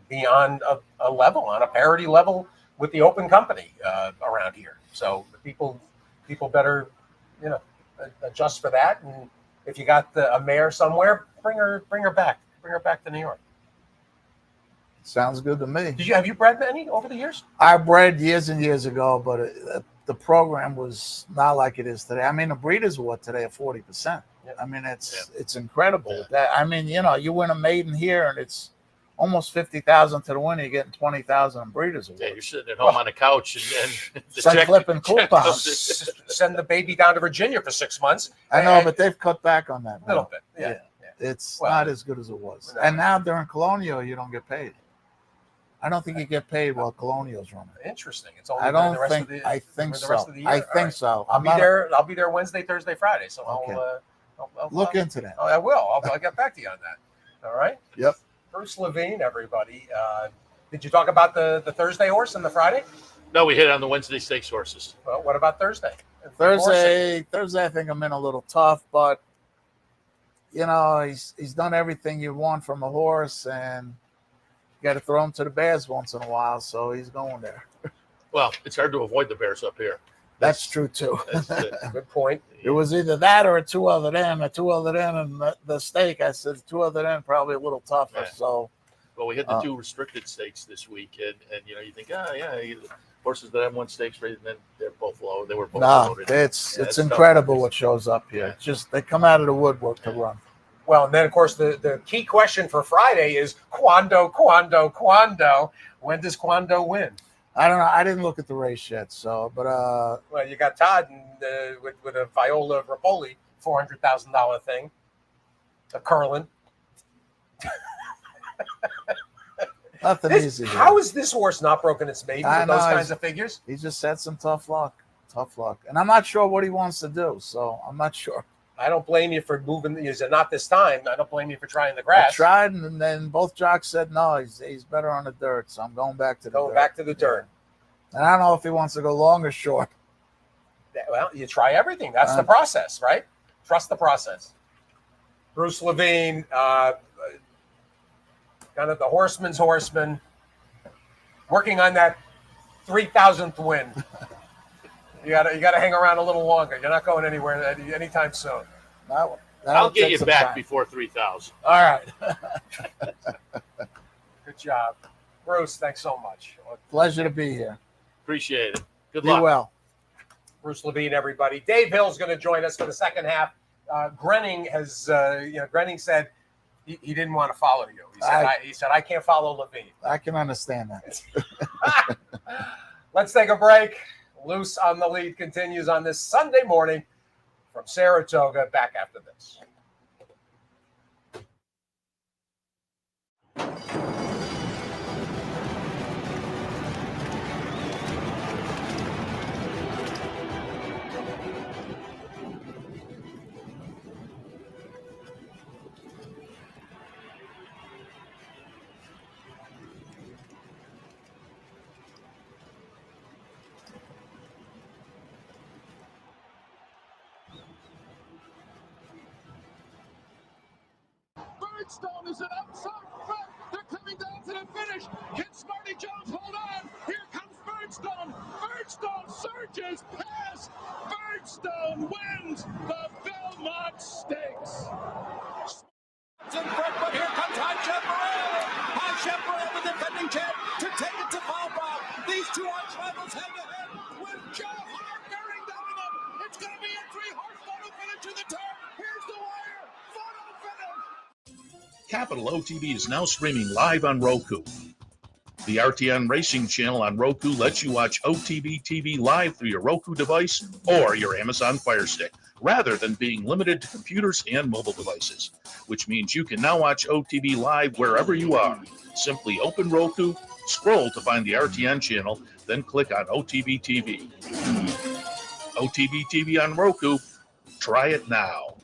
[SPEAKER 3] be on a level, on a parity level with the open company around here. So people better, adjust for that. And if you got a mare somewhere, bring her back. Bring her back to New York.
[SPEAKER 7] Sounds good to me.
[SPEAKER 3] Have you bred any over the years?
[SPEAKER 7] I bred years and years ago, but the program was not like it is today. I mean, the breeders are today at 40%.
[SPEAKER 3] Yeah.
[SPEAKER 7] I mean, it's incredible. That I mean, you win a maiden here, and it's almost 50,000 to the winner. You're getting 20,000 in breeders awards.
[SPEAKER 2] Yeah, you're sitting at home on the couch and the
[SPEAKER 7] It's like flipping
[SPEAKER 2] check
[SPEAKER 7] coupons.
[SPEAKER 3] Send the baby down to Virginia for 6 months.
[SPEAKER 7] I know, but they've cut back on that
[SPEAKER 3] A little bit.
[SPEAKER 7] Yeah. It's
[SPEAKER 3] Well,
[SPEAKER 7] not as good as it was.
[SPEAKER 3] No.
[SPEAKER 7] And now during Colonial, you don't get paid. I don't think you get paid while Colonial's running.
[SPEAKER 3] Interesting. It's only
[SPEAKER 7] I
[SPEAKER 3] during
[SPEAKER 7] don't
[SPEAKER 3] the rest
[SPEAKER 7] think.
[SPEAKER 3] of the,
[SPEAKER 7] I think
[SPEAKER 3] the
[SPEAKER 7] so.
[SPEAKER 3] rest of the year.
[SPEAKER 7] I
[SPEAKER 3] All
[SPEAKER 7] think
[SPEAKER 3] right.
[SPEAKER 7] so.
[SPEAKER 3] I'll be there. I'll be there Wednesday, Thursday, Friday. So
[SPEAKER 7] Okay.
[SPEAKER 3] I'll
[SPEAKER 7] Look into that.
[SPEAKER 3] I will. I'll get back to you on that. All right.
[SPEAKER 7] Yep.
[SPEAKER 3] Bruce Levine, everybody. Did you talk about the Thursday horse and the Friday?
[SPEAKER 2] No, we hit on the Wednesday stakes horses.
[SPEAKER 3] Well, what about Thursday?
[SPEAKER 7] Thursday, I think I'm in a little tough, but he's done everything you want from a horse, and you got to throw him to the bears once in a while, so he's going there.
[SPEAKER 2] Well, it's hard to avoid the Bears up here.
[SPEAKER 7] That's true too.
[SPEAKER 3] Good point.
[SPEAKER 7] It was either that or a 2 other than, and the stake. I said 2 other than probably a little tougher.
[SPEAKER 2] Yeah.
[SPEAKER 7] So,
[SPEAKER 2] Well, we had the 2 restricted stakes this week, and you think, horses that have won stakes race, and then they're both low. They were both loaded.
[SPEAKER 7] it's
[SPEAKER 2] tough.
[SPEAKER 7] incredible what shows up here.
[SPEAKER 2] Yeah.
[SPEAKER 7] Just they come out of the woodwork to run.
[SPEAKER 3] Well, and then of course the key question for Friday is Quando. When does Quando win?
[SPEAKER 7] I don't know. I didn't look at the race yet, so
[SPEAKER 3] Well, you got Todd with a Viola Rapoli $400,000 thing, a Curlin.
[SPEAKER 7] nothing easy.
[SPEAKER 3] How is this horse not broken its maiden with those kinds of figures?
[SPEAKER 7] He just had some tough luck, and I'm not sure what he wants to do. So I'm not sure.
[SPEAKER 3] I don't blame you for moving. You said not this time. I don't blame you for trying the grass.
[SPEAKER 7] I tried, and then both jocks said no. He's better on the dirt, so I'm going back to the dirt.
[SPEAKER 3] Back to the dirt.
[SPEAKER 7] And I don't know if he wants to go long or short.
[SPEAKER 3] Well, you try everything. That's the process, right? Trust the process. Bruce Levine, kind of the horseman's horseman, working on that 3,000th win. You gotta hang around a little longer. You're not going anywhere anytime soon.
[SPEAKER 2] I'll get you back before 3,000.
[SPEAKER 3] All right. Good job, Bruce. Thanks so much.
[SPEAKER 7] Pleasure to be here.
[SPEAKER 2] Appreciate it. Good
[SPEAKER 7] Be
[SPEAKER 2] luck.
[SPEAKER 7] well.
[SPEAKER 3] Bruce Levine, everybody. Dave Hill's going to join us for the second half. Grenning has, Grenning said he didn't want to follow you. He said, I can't follow Levine.
[SPEAKER 7] I can understand that.
[SPEAKER 3] Let's take a break. Loose on the Lead continues on this Sunday morning from Saratoga. Back after this.
[SPEAKER 8] Birdstone is an outside front. They're coming down to the finish. Can Smarty Jones hold on? Here comes Birdstone. Birdstone surges past. Birdstone wins the Belmont Stakes. In front, but here comes High Chaparral. High Chaparral, the defending champ, to take it to Bob. These two arch rivals head to head with Joe Hart bearing down on them. It's going to be a 3-horse photo finish to the turn. Here's the wire. Photo finish.
[SPEAKER 9] Capital OTB is now streaming live on Roku. The RTN Racing channel on Roku lets you watch OTB TV live through your Roku device or your Amazon Fire Stick, rather than being limited to computers and mobile devices, which means you can now watch OTB live wherever you are. Simply open Roku, scroll to find the RTN channel, then click on OTB TV. OTB TV on Roku. Try it now.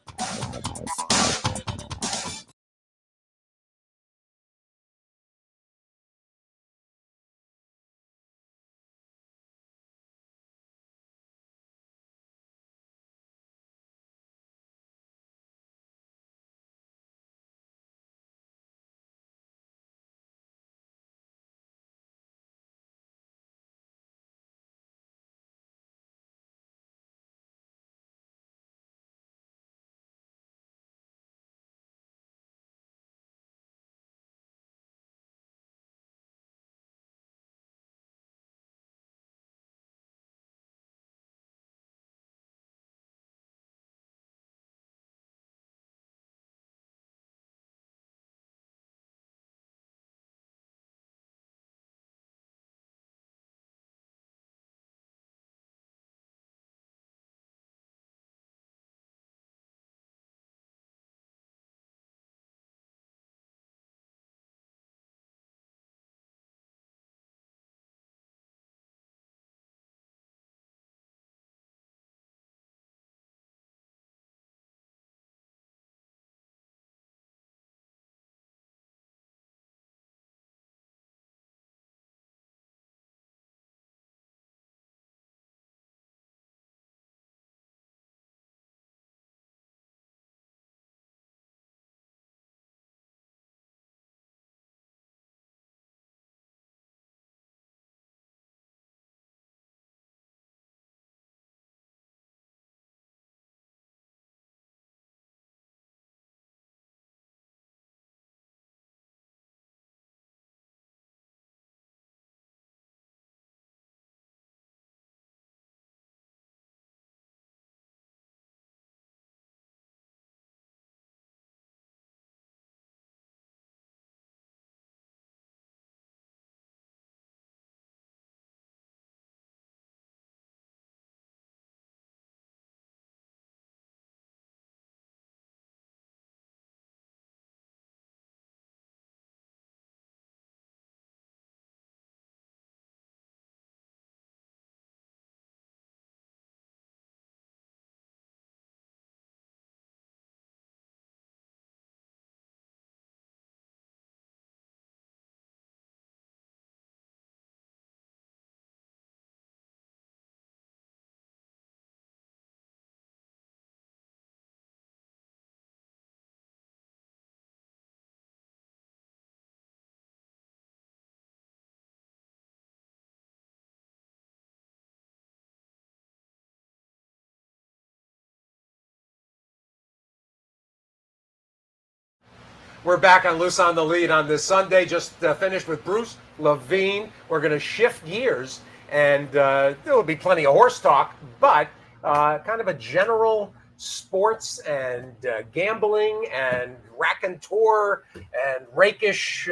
[SPEAKER 3] We're back on Loose on the Lead on this Sunday. Just finished with Bruce Levine. We're going to shift gears, and there will be plenty of horse talk, but kind of a general sports and gambling and raconteur and rakish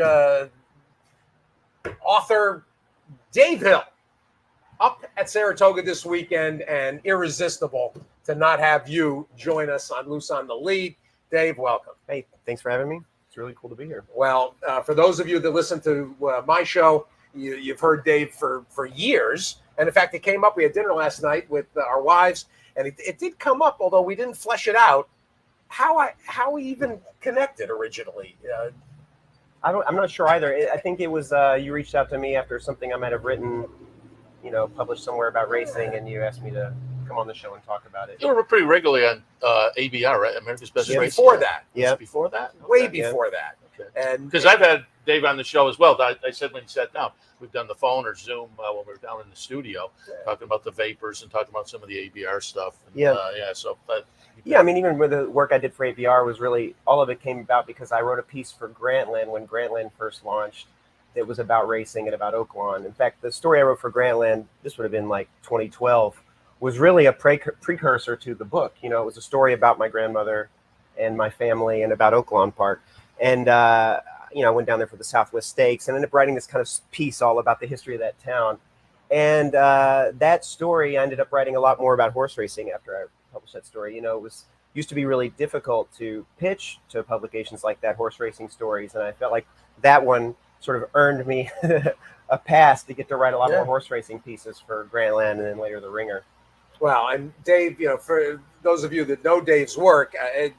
[SPEAKER 3] author Dave Hill up at Saratoga this weekend, and irresistible to not have you join us on Loose on the Lead. Dave, welcome.
[SPEAKER 10] Hey, thanks for having me. It's really cool to be here.
[SPEAKER 3] Well, for those of you that listen to my show, you've heard Dave for years. And in fact, it came up. We had dinner last night with our wives, and it did come up, although we didn't flesh it out, how we even connected originally.
[SPEAKER 10] I'm not sure either. I think it was you reached out to me after something I might have written, published somewhere about racing, and you asked me to come on the show and talk about it.
[SPEAKER 2] You were pretty regularly on ABR, right? America's Best Racing.
[SPEAKER 3] Before that.
[SPEAKER 10] Yeah.
[SPEAKER 2] Before that?
[SPEAKER 3] Way before that.
[SPEAKER 2] Okay.
[SPEAKER 3] And
[SPEAKER 2] because I've had Dave on the show as well. I said when he sat down, we've done the phone or Zoom when we were down in the studio, talking about the vapors and talking about some of the ABR stuff. And,
[SPEAKER 10] I mean, even with the work I did for ABR was really, all of it came about because I wrote a piece for Grantland when Grantland first launched. It was about racing and about Oaklawn. In fact, the story I wrote for Grantland, this would have been like 2012, was really a precursor to the book. It was a story about my grandmother and my family and about Oaklawn Park. And, I went down there for the Southwest Stakes and ended up writing this kind of piece all about the history of that town. And that story, I ended up writing a lot more about horse racing after I published that story. It used to be really difficult to pitch to publications like that, horse racing stories. And I felt like that one sort of earned me a pass to get to write a lot more horse racing pieces for Grantland and then later The Ringer.
[SPEAKER 3] Well, and Dave, for those of you that know Dave's work,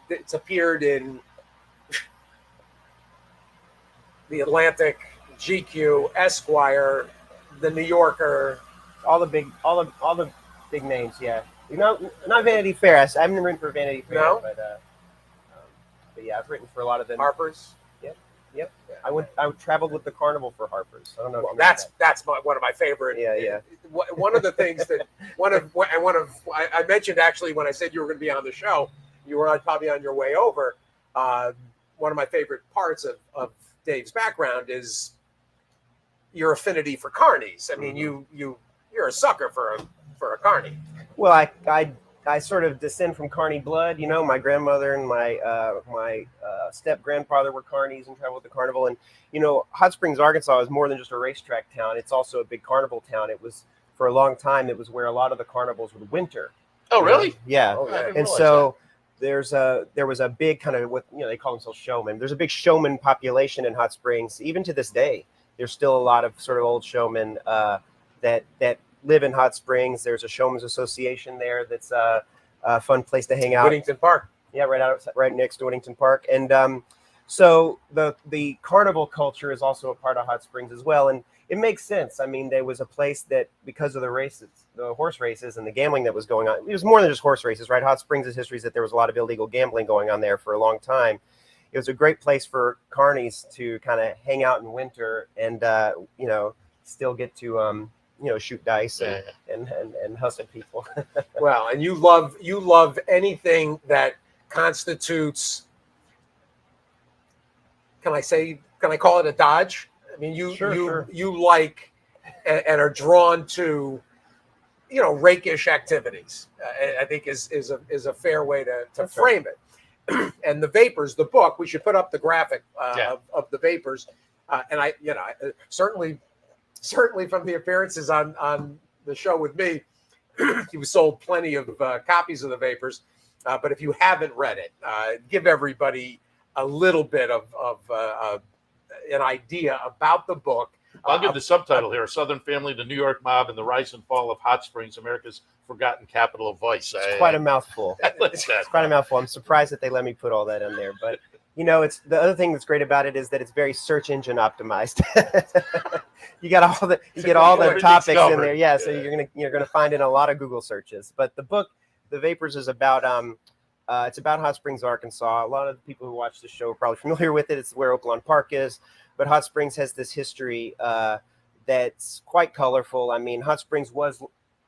[SPEAKER 3] it's appeared in the Atlantic, GQ, Esquire, the New Yorker,
[SPEAKER 10] all the big names. Yeah, not Vanity Fair. I haven't written for Vanity Fair,
[SPEAKER 3] no?
[SPEAKER 10] but yeah, I've written for a lot of them.
[SPEAKER 3] Harper's.
[SPEAKER 10] Yep. I traveled with the Carnival for Harper's. I don't know.
[SPEAKER 3] Well, that's one of my favorite.
[SPEAKER 10] Yeah.
[SPEAKER 3] One of the things that I mentioned actually when I said you were going to be on the show, you were probably on your way over. One of my favorite parts of Dave's background is your affinity for carnies. I mean, you're a sucker for a carny.
[SPEAKER 10] Well, I sort of descend from carny blood. My grandmother and my step grandfather were carnies and traveled with the carnival. And Hot Springs, Arkansas is more than just a racetrack town. It's also a big carnival town. It was, for a long time, it was where a lot of the carnivals would winter.
[SPEAKER 2] Oh, really?
[SPEAKER 10] Yeah.
[SPEAKER 2] Oh, yeah.
[SPEAKER 10] And so there was a big kind of they call themselves showmen. There's a big showman population in Hot Springs. Even to this day, there's still a lot of sort of old showmen that live in Hot Springs. There's a showman's association there that's a fun place to hang out.
[SPEAKER 3] Whittington Park.
[SPEAKER 10] Yeah, right next to Whittington Park. And so the carnival culture is also a part of Hot Springs as well. And it makes sense. I mean, there was a place that, because of the races, the horse races and the gambling that was going on, it was more than just horse races, right? Hot Springs' history is that there was a lot of illegal gambling going on there for a long time. It was a great place for carnies to kind of hang out in winter and, still get to, shoot dice and hustle people.
[SPEAKER 3] Well, and you love anything that constitutes, can I call it a dodge? I mean, you like and are drawn to, rakish activities. I think is a fair way to frame it. And the Vapors, the book, we should put up the graphic of the Vapors. And I certainly from the appearances on the show with me, you sold plenty of copies of the Vapors. But if you haven't read it, give everybody a little bit of an idea about the book.
[SPEAKER 2] I'll give the subtitle here: Southern Family, the New York Mob, and the Rise and Fall of Hot Springs, America's Forgotten Capital of Vice.
[SPEAKER 10] It's quite a mouthful. It's quite a mouthful. I'm surprised that they let me put all that in there. But, it's the other thing that's great about it is that it's very search engine optimized. You get all the topics in there. Yeah, so you're gonna find in a lot of Google searches. But the book, The Vapors, is about it's about Hot Springs, Arkansas. A lot of the people who watch the show are probably familiar with it. It's where Oaklawn Park is. But Hot Springs has this history that's quite colorful. I mean, Hot Springs was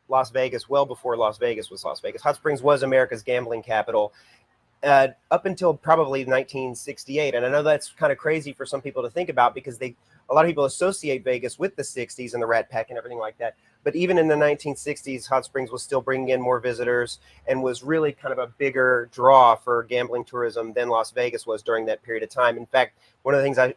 [SPEAKER 10] Las Vegas well before Las Vegas was Las Vegas. Hot Springs was America's gambling capital. up until probably 1968. And I know that's kind of crazy for some people to think about because a lot of people associate Vegas with the 60s and the Rat Pack and everything like that. But even in the 1960s, Hot Springs was still bringing in more visitors and was really kind of a bigger draw for gambling tourism than Las Vegas was during that period of time. In fact, one of the things I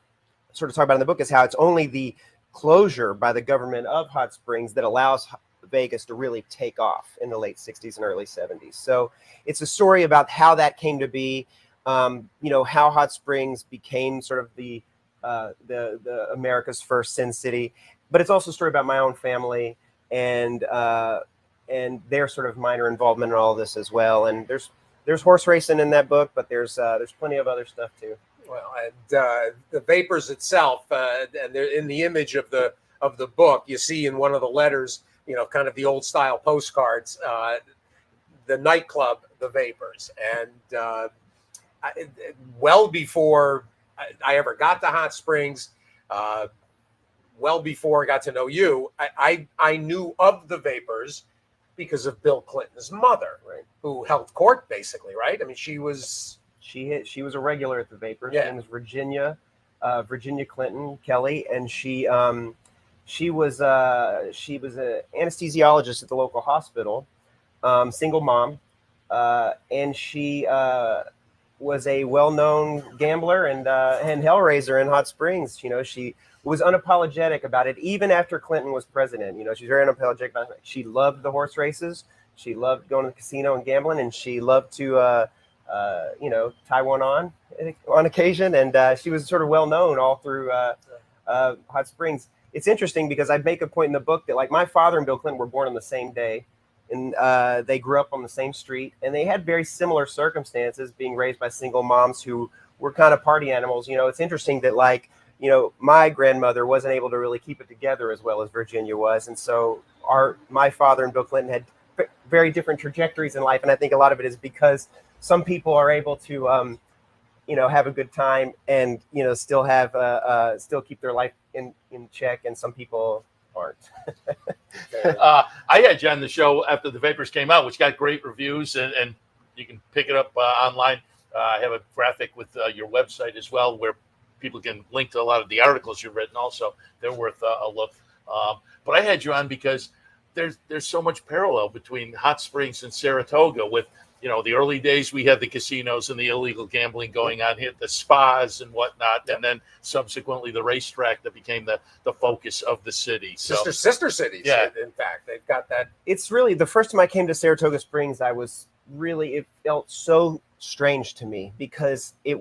[SPEAKER 10] sort of talk about in the book is how it's only the closure by the government of Hot Springs that allows Vegas to really take off in the late 60s and early 70s. So it's a story about how that came to be, how Hot Springs became sort of the America's first Sin City, but it's also a story about my own family and their sort of minor involvement in all of this as well. And there's horse racing in that book, but there's plenty of other stuff too.
[SPEAKER 3] Well, and the Vapors itself, and they're in the image of the book, you see in one of the letters, kind of the old style postcards, the nightclub, the Vapors, and well before I ever got to Hot Springs, well before I got to know you, I knew of the Vapors because of Bill Clinton's mother, right, who held court basically, right? I mean, she was
[SPEAKER 10] a regular at the Vapors.
[SPEAKER 3] Yeah.
[SPEAKER 10] Her name was Virginia Clinton Kelly, and she was a anesthesiologist at the local hospital, single mom, and she was a well-known gambler and hellraiser in Hot Springs. She was unapologetic about it, even after Clinton was president. She's very unapologetic about it. She loved the horse races. She loved going to the casino and gambling, and she loved to, tie one on occasion. And she was sort of well-known all through Hot Springs. It's interesting because I make a point in the book that, like, my father and Bill Clinton were born on the same day, and they grew up on the same street, and they had very similar circumstances, being raised by single moms who were kind of party animals. It's interesting that, like, my grandmother wasn't able to really keep it together as well as Virginia was, and so my father and Bill Clinton had very different trajectories in life, and I think a lot of it is because some people are able to, have a good time and still have still keep their life in check, and some people aren't.
[SPEAKER 2] I had you on the show after the Vapors came out, which got great reviews, and you can pick it up online. I have a graphic with your website as well, where people can link to a lot of the articles you've written. Also, they're worth a look. But I had you on because there's so much parallel between Hot Springs and Saratoga. With the early days, we had the casinos and the illegal gambling going on here, the spas and whatnot, and then subsequently the racetrack that became the focus of the city. So,
[SPEAKER 3] sister cities.
[SPEAKER 2] Yeah.
[SPEAKER 3] In fact, they've got that.
[SPEAKER 10] It's really the first time I came to Saratoga Springs, it felt so strange to me because it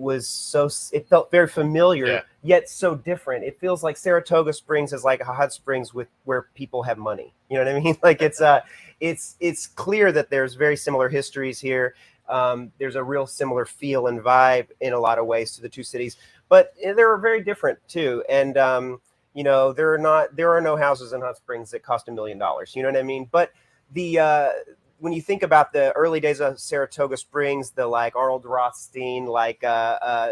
[SPEAKER 10] felt very familiar, yet so different. It feels like Saratoga Springs is like a Hot Springs where people have money. You know what I mean? Like it's clear that there's very similar histories here. There's a real similar feel and vibe in a lot of ways to the two cities, but they're very different too. And there are no houses in Hot Springs that cost $1 million. You know what I mean? But when you think about the early days of Saratoga Springs, the like Arnold Rothstein, like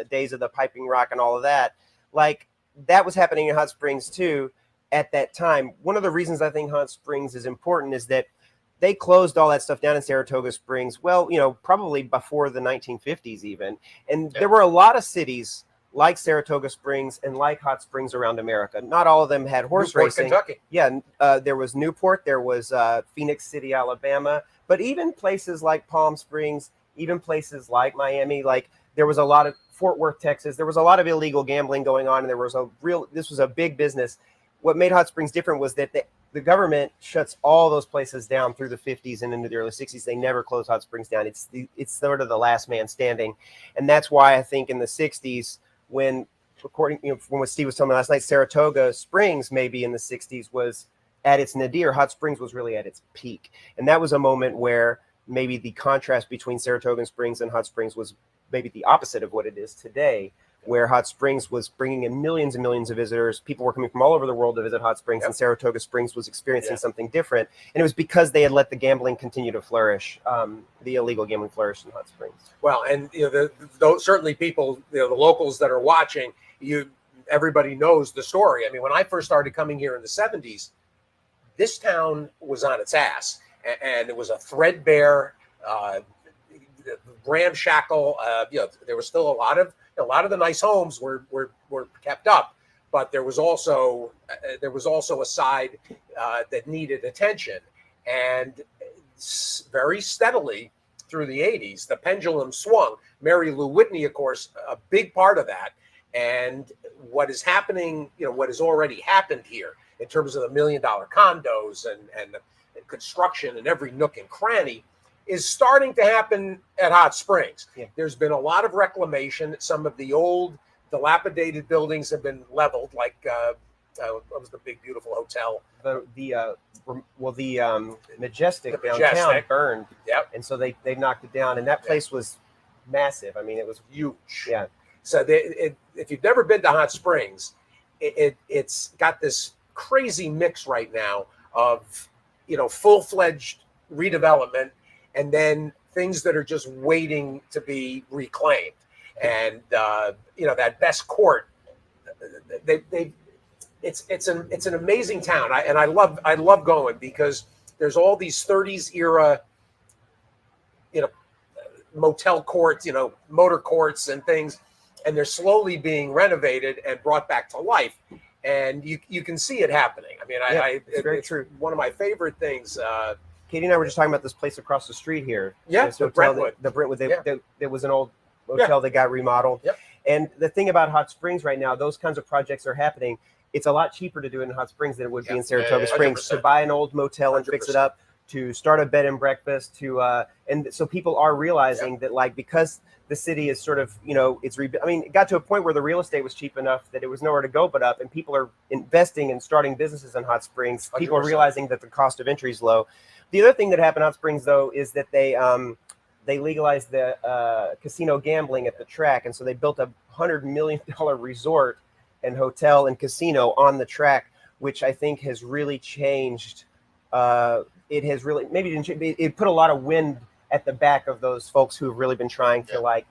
[SPEAKER 10] days of the piping rock and all of that, like that was happening in Hot Springs too at that time. One of the reasons I think Hot Springs is important is that they closed all that stuff down in Saratoga Springs, probably before the 1950s even. And there were a lot of cities like Saratoga Springs and like Hot Springs around America. Not all of them had horse racing.
[SPEAKER 3] Kentucky.
[SPEAKER 10] Yeah, there was Newport, there was Phoenix City, Alabama, but even places like Palm Springs, even places like Miami, like there was a lot of Fort Worth, Texas. There was a lot of illegal gambling going on, and this was a big business. What made Hot Springs different was that the government shuts all those places down through the 50s and into the early 60s. They never close Hot Springs down. It's sort of the last man standing, and that's why I think in the 60s, when according from what Steve was telling me last night, Saratoga Springs maybe in the 60s was at its nadir. Hot Springs was really at its peak, and that was a moment where maybe the contrast between Saratoga Springs and Hot Springs was maybe the opposite of what it is today, where Hot Springs was bringing in millions and millions of visitors. People were coming from all over the world to visit Hot Springs, and Saratoga Springs was experiencing something different. And it was because they had let the gambling continue to flourish, the illegal gambling flourish in Hot Springs.
[SPEAKER 3] Well, and certainly people, the locals that are watching, everybody knows the story. I mean, when I first started coming here in the 70s, this town was on its ass, and it was a threadbare ramshackle. There was still a lot of the nice homes were kept up, but there was also a side that needed attention, and very steadily through the 80s, the pendulum swung. Mary Lou Whitney, of course, a big part of that. And what is happening, what has already happened here in terms of the $1 million condos and the construction in every nook and cranny is starting to happen at Hot Springs. Yeah. There's been a lot of reclamation. Some of the old dilapidated buildings have been leveled, like what was the big, beautiful hotel?
[SPEAKER 10] The Majestic downtown burned.
[SPEAKER 3] Yep.
[SPEAKER 10] And so they knocked it down. And that place was massive. I mean, it was
[SPEAKER 3] huge.
[SPEAKER 10] Yeah.
[SPEAKER 3] So if you've never been to Hot Springs, it's got this crazy mix right now of, full-fledged redevelopment and then things that are just waiting to be reclaimed. And, that best court, it's an amazing town. I love going because there's all these 30s era, motel courts, motor courts and things, and they're slowly being renovated and brought back to life. And you can see it happening. I mean,
[SPEAKER 10] it's very true.
[SPEAKER 3] One of my favorite things.
[SPEAKER 10] Katie and I were just talking about this place across the street here.
[SPEAKER 3] Yeah, the Brentwood.
[SPEAKER 10] The Brentwood. There was an old hotel that got remodeled.
[SPEAKER 3] Yep.
[SPEAKER 10] And the thing about Hot Springs right now, those kinds of projects are happening. It's a lot cheaper to do it in Hot Springs than it would be in Saratoga Springs.
[SPEAKER 3] 100%.
[SPEAKER 10] To buy an old motel and
[SPEAKER 3] 100%.
[SPEAKER 10] fix it up, to start a bed and breakfast, and so people are realizing that, because the city is sort of, it got to a point where the real estate was cheap enough that it was nowhere to go but up, and people are investing and starting businesses in Hot Springs.
[SPEAKER 3] 100%.
[SPEAKER 10] People are realizing that the cost of entry is low. The other thing that happened in Hot Springs, though, is that they legalized the casino gambling at the track, and so they built a $100 million resort and hotel and casino on the track, which I think has really changed. It has really it put a lot of wind at the back of those folks who've really been trying to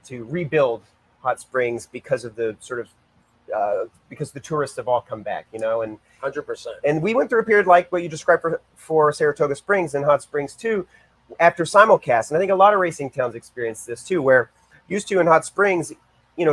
[SPEAKER 10] to rebuild Hot Springs because of the sort of because the tourists have all come back, and
[SPEAKER 3] 100%.
[SPEAKER 10] And we went through a period like what you described for Saratoga Springs and Hot Springs too, after simulcast. And I think a lot of racing towns experienced this too, where used to in Hot Springs,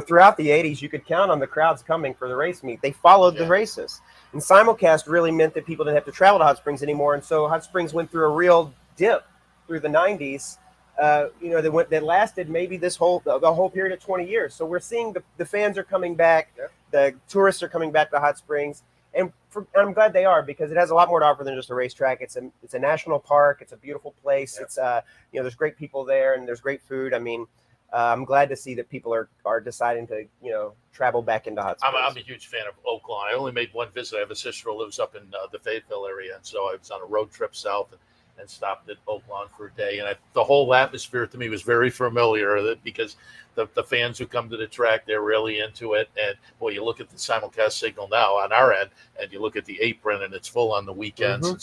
[SPEAKER 10] throughout the 80s, you could count on the crowds coming for the race meet. They followed the races. And simulcast really meant that people didn't have to travel to Hot Springs anymore. And so Hot Springs went through a real dip through the 90s, that lasted maybe the whole period of 20 years. So we're seeing the fans are coming back. Yeah. The tourists are coming back to Hot Springs. And I'm glad they are, because it has a lot more to offer than just a racetrack. It's a national park. It's a beautiful place. Yeah. It's there's great people there and there's great food. I mean, I'm glad to see that people are deciding to travel back into Hot Springs.
[SPEAKER 2] I'm a huge fan of Oaklawn. I only made one visit. I have a sister who lives up in the Fayetteville area, and so I was on a road trip south and stopped at Oaklawn for a day. And the whole atmosphere to me was very familiar, because the fans who come to the track, they're really into it. And boy, you look at the simulcast signal now on our end, and you look at the apron, and it's full on the weekends. Mm-hmm. And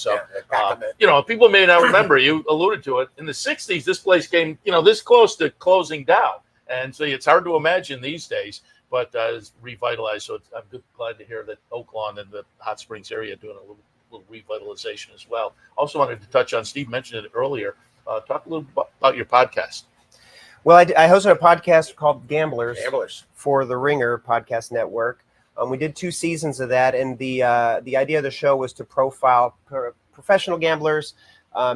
[SPEAKER 2] so, people may not remember, you alluded to it, in the 60s, this place came, this close to closing down. And so it's hard to imagine these days, but it's revitalized. So I'm glad to hear that Oaklawn and the Hot Springs area are doing a little revitalization as well. Also wanted to touch on, Steve mentioned it earlier, talk a little about your podcast.
[SPEAKER 10] Well, I hosted a podcast called Gamblers for the Ringer Podcast Network. We did 2 seasons of that, and the idea of the show was to profile professional gamblers,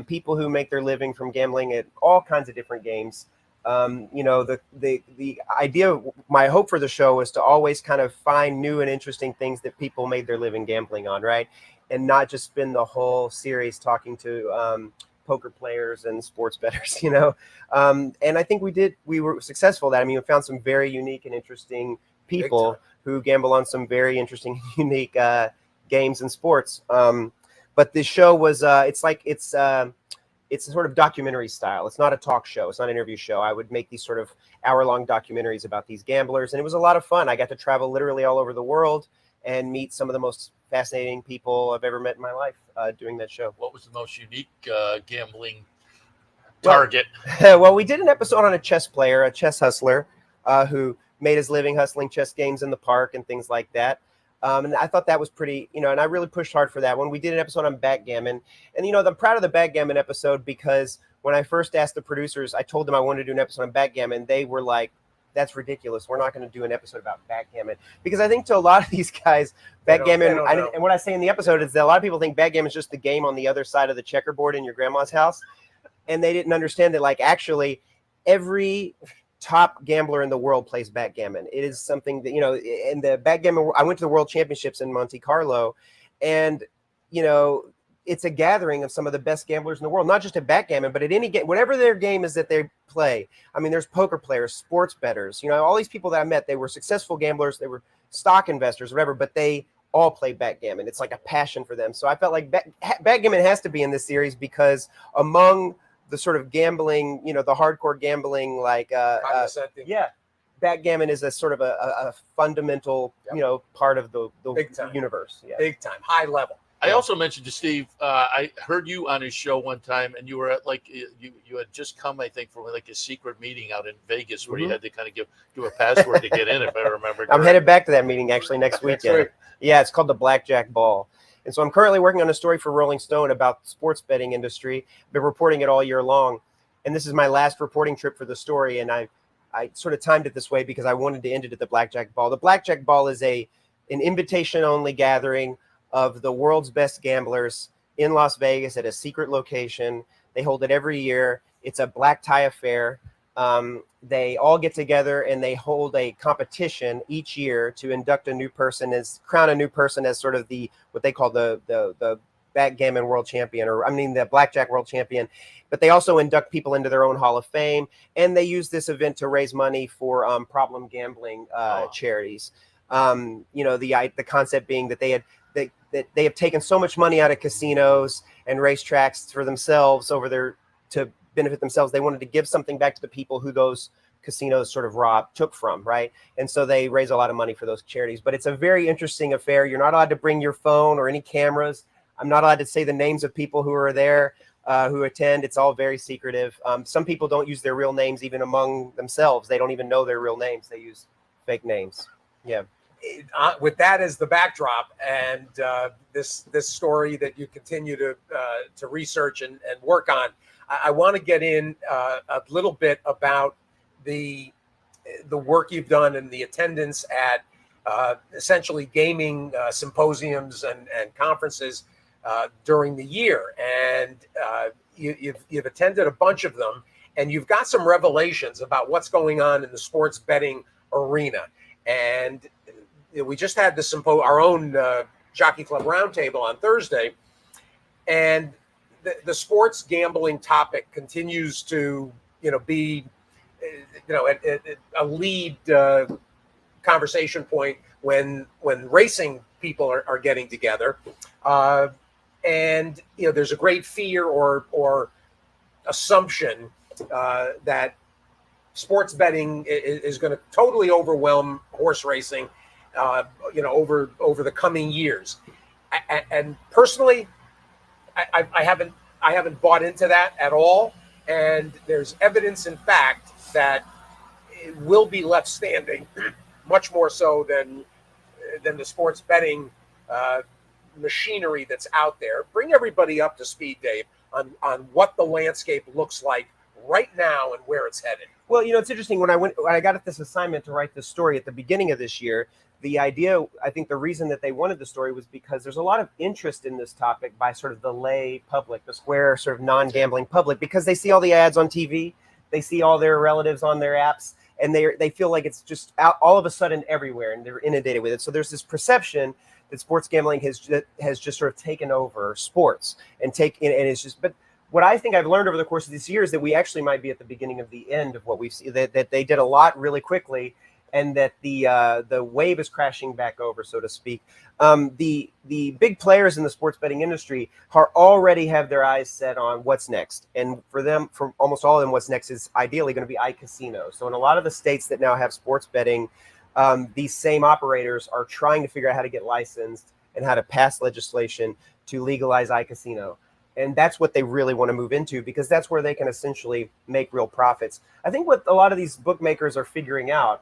[SPEAKER 10] people who make their living from gambling at all kinds of different games. The idea, my hope for the show was to always kind of find new and interesting things that people made their living gambling on, right? And not just spend the whole series talking to poker players and sports bettors, And I think we were successful at that. I mean, we found some very unique and interesting people who gamble on some very interesting, unique games and sports. But the show was, it's a sort of documentary style. It's not a talk show. It's not an interview show. I would make these sort of hour-long documentaries about these gamblers, and it was a lot of fun. I got to travel literally all over the world and meet some of the most fascinating people I've ever met in my life doing that show.
[SPEAKER 2] What was the most unique gambling target?
[SPEAKER 10] Well, we did an episode on a chess player, a chess hustler, who made his living hustling chess games in the park and things like that. And I thought that was pretty, and I really pushed hard for that one. We did an episode on backgammon, and I'm proud of the backgammon episode because when I first asked the producers, I told them I wanted to do an episode on backgammon. They were like, that's ridiculous. We're not going to do an episode about backgammon. Because I think to a lot of these guys, backgammon, and what I say in the episode is that a lot of people think backgammon is just the game on the other side of the checkerboard in your grandma's house. And they didn't understand that, like, actually, every top gambler in the world plays backgammon. It is something that, you know, in the backgammon, I went to the World Championships in Monte Carlo, and, you know, it's a gathering of some of the best gamblers in the world, not just at backgammon, but at any game, whatever their game is that they play. I mean, there's poker players, sports bettors, you know, all these people that I met, they were successful gamblers, they were stock investors, whatever, but they all play backgammon. It's like a passion for them. So I felt like backgammon has to be in this series because among the sort of gambling, you know, the hardcore gambling, like, backgammon is a sort of a fundamental, you know, part of the universe. Yeah.
[SPEAKER 3] Big time, high level.
[SPEAKER 2] I also mentioned to Steve, I heard you on his show one time, and you were at like you had just come, I think, from like a secret meeting out in Vegas where you had to kind of give a password to get in, if I remember.
[SPEAKER 10] I'm headed back to that meeting actually next weekend. Yeah, it's called the Blackjack Ball. And so I'm currently working on a story for Rolling Stone about the sports betting industry. I've been reporting it all year long. And this is my last reporting trip for the story. And I sort of timed it this way because I wanted to end it at the Blackjack Ball. The Blackjack Ball is an invitation-only gathering of the world's best gamblers in Las Vegas at a secret location. They hold it every year. It's a black tie affair. They all get together and they hold a competition each year to induct a new person, crown a new person as sort of what they call the backgammon world champion, the blackjack world champion. But they also induct people into their own Hall of Fame, and they use this event to raise money for problem gambling charities. You know, the concept being that they have taken so much money out of casinos and racetracks for themselves to benefit themselves. They wanted to give something back to the people who those casinos sort of took from, right? And so they raise a lot of money for those charities. But it's a very interesting affair. You're not allowed to bring your phone or any cameras. I'm not allowed to say the names of people who are there, who attend. It's all very secretive. Some people don't use their real names even among themselves. They don't even know their real names. They use fake names. Yeah.
[SPEAKER 3] With that as the backdrop, and this story that you continue to research and work on, I want to get in a little bit about the work you've done and the attendance at essentially gaming symposiums and conferences during the year. And you've attended a bunch of them, and you've got some revelations about what's going on in the sports betting arena. And we just had our own Jockey Club Roundtable on Thursday, and the sports gambling topic continues to, be, a lead conversation point when racing people are getting together, and there's a great fear or assumption that sports betting is going to totally overwhelm horse racing. Over the coming years, and personally, I haven't bought into that at all. And there's evidence, in fact, that it will be left standing, much more so than the sports betting machinery that's out there. Bring everybody up to speed, Dave, on what the landscape looks like right now and where it's headed.
[SPEAKER 10] Well, it's interesting. When I got this assignment to write this story at the beginning of this year, the idea, I think the reason that they wanted the story was because there's a lot of interest in this topic by sort of the lay public, the square sort of non-gambling public, because they see all the ads on TV, they see all their relatives on their apps, and they feel like it's just out all of a sudden everywhere, and they're inundated with it. So there's this perception that sports gambling has just sort of taken over sports and it's just, but what I think I've learned over the course of this year is that we actually might be at the beginning of the end of what we've seen, that they did a lot really quickly, and that the wave is crashing back over, so to speak. The big players in the sports betting industry already have their eyes set on what's next. And for almost all of them, what's next is ideally going to be iCasino. So in a lot of the states that now have sports betting, these same operators are trying to figure out how to get licensed and how to pass legislation to legalize iCasino. And that's what they really want to move into, because that's where they can essentially make real profits. I think what a lot of these bookmakers are figuring out,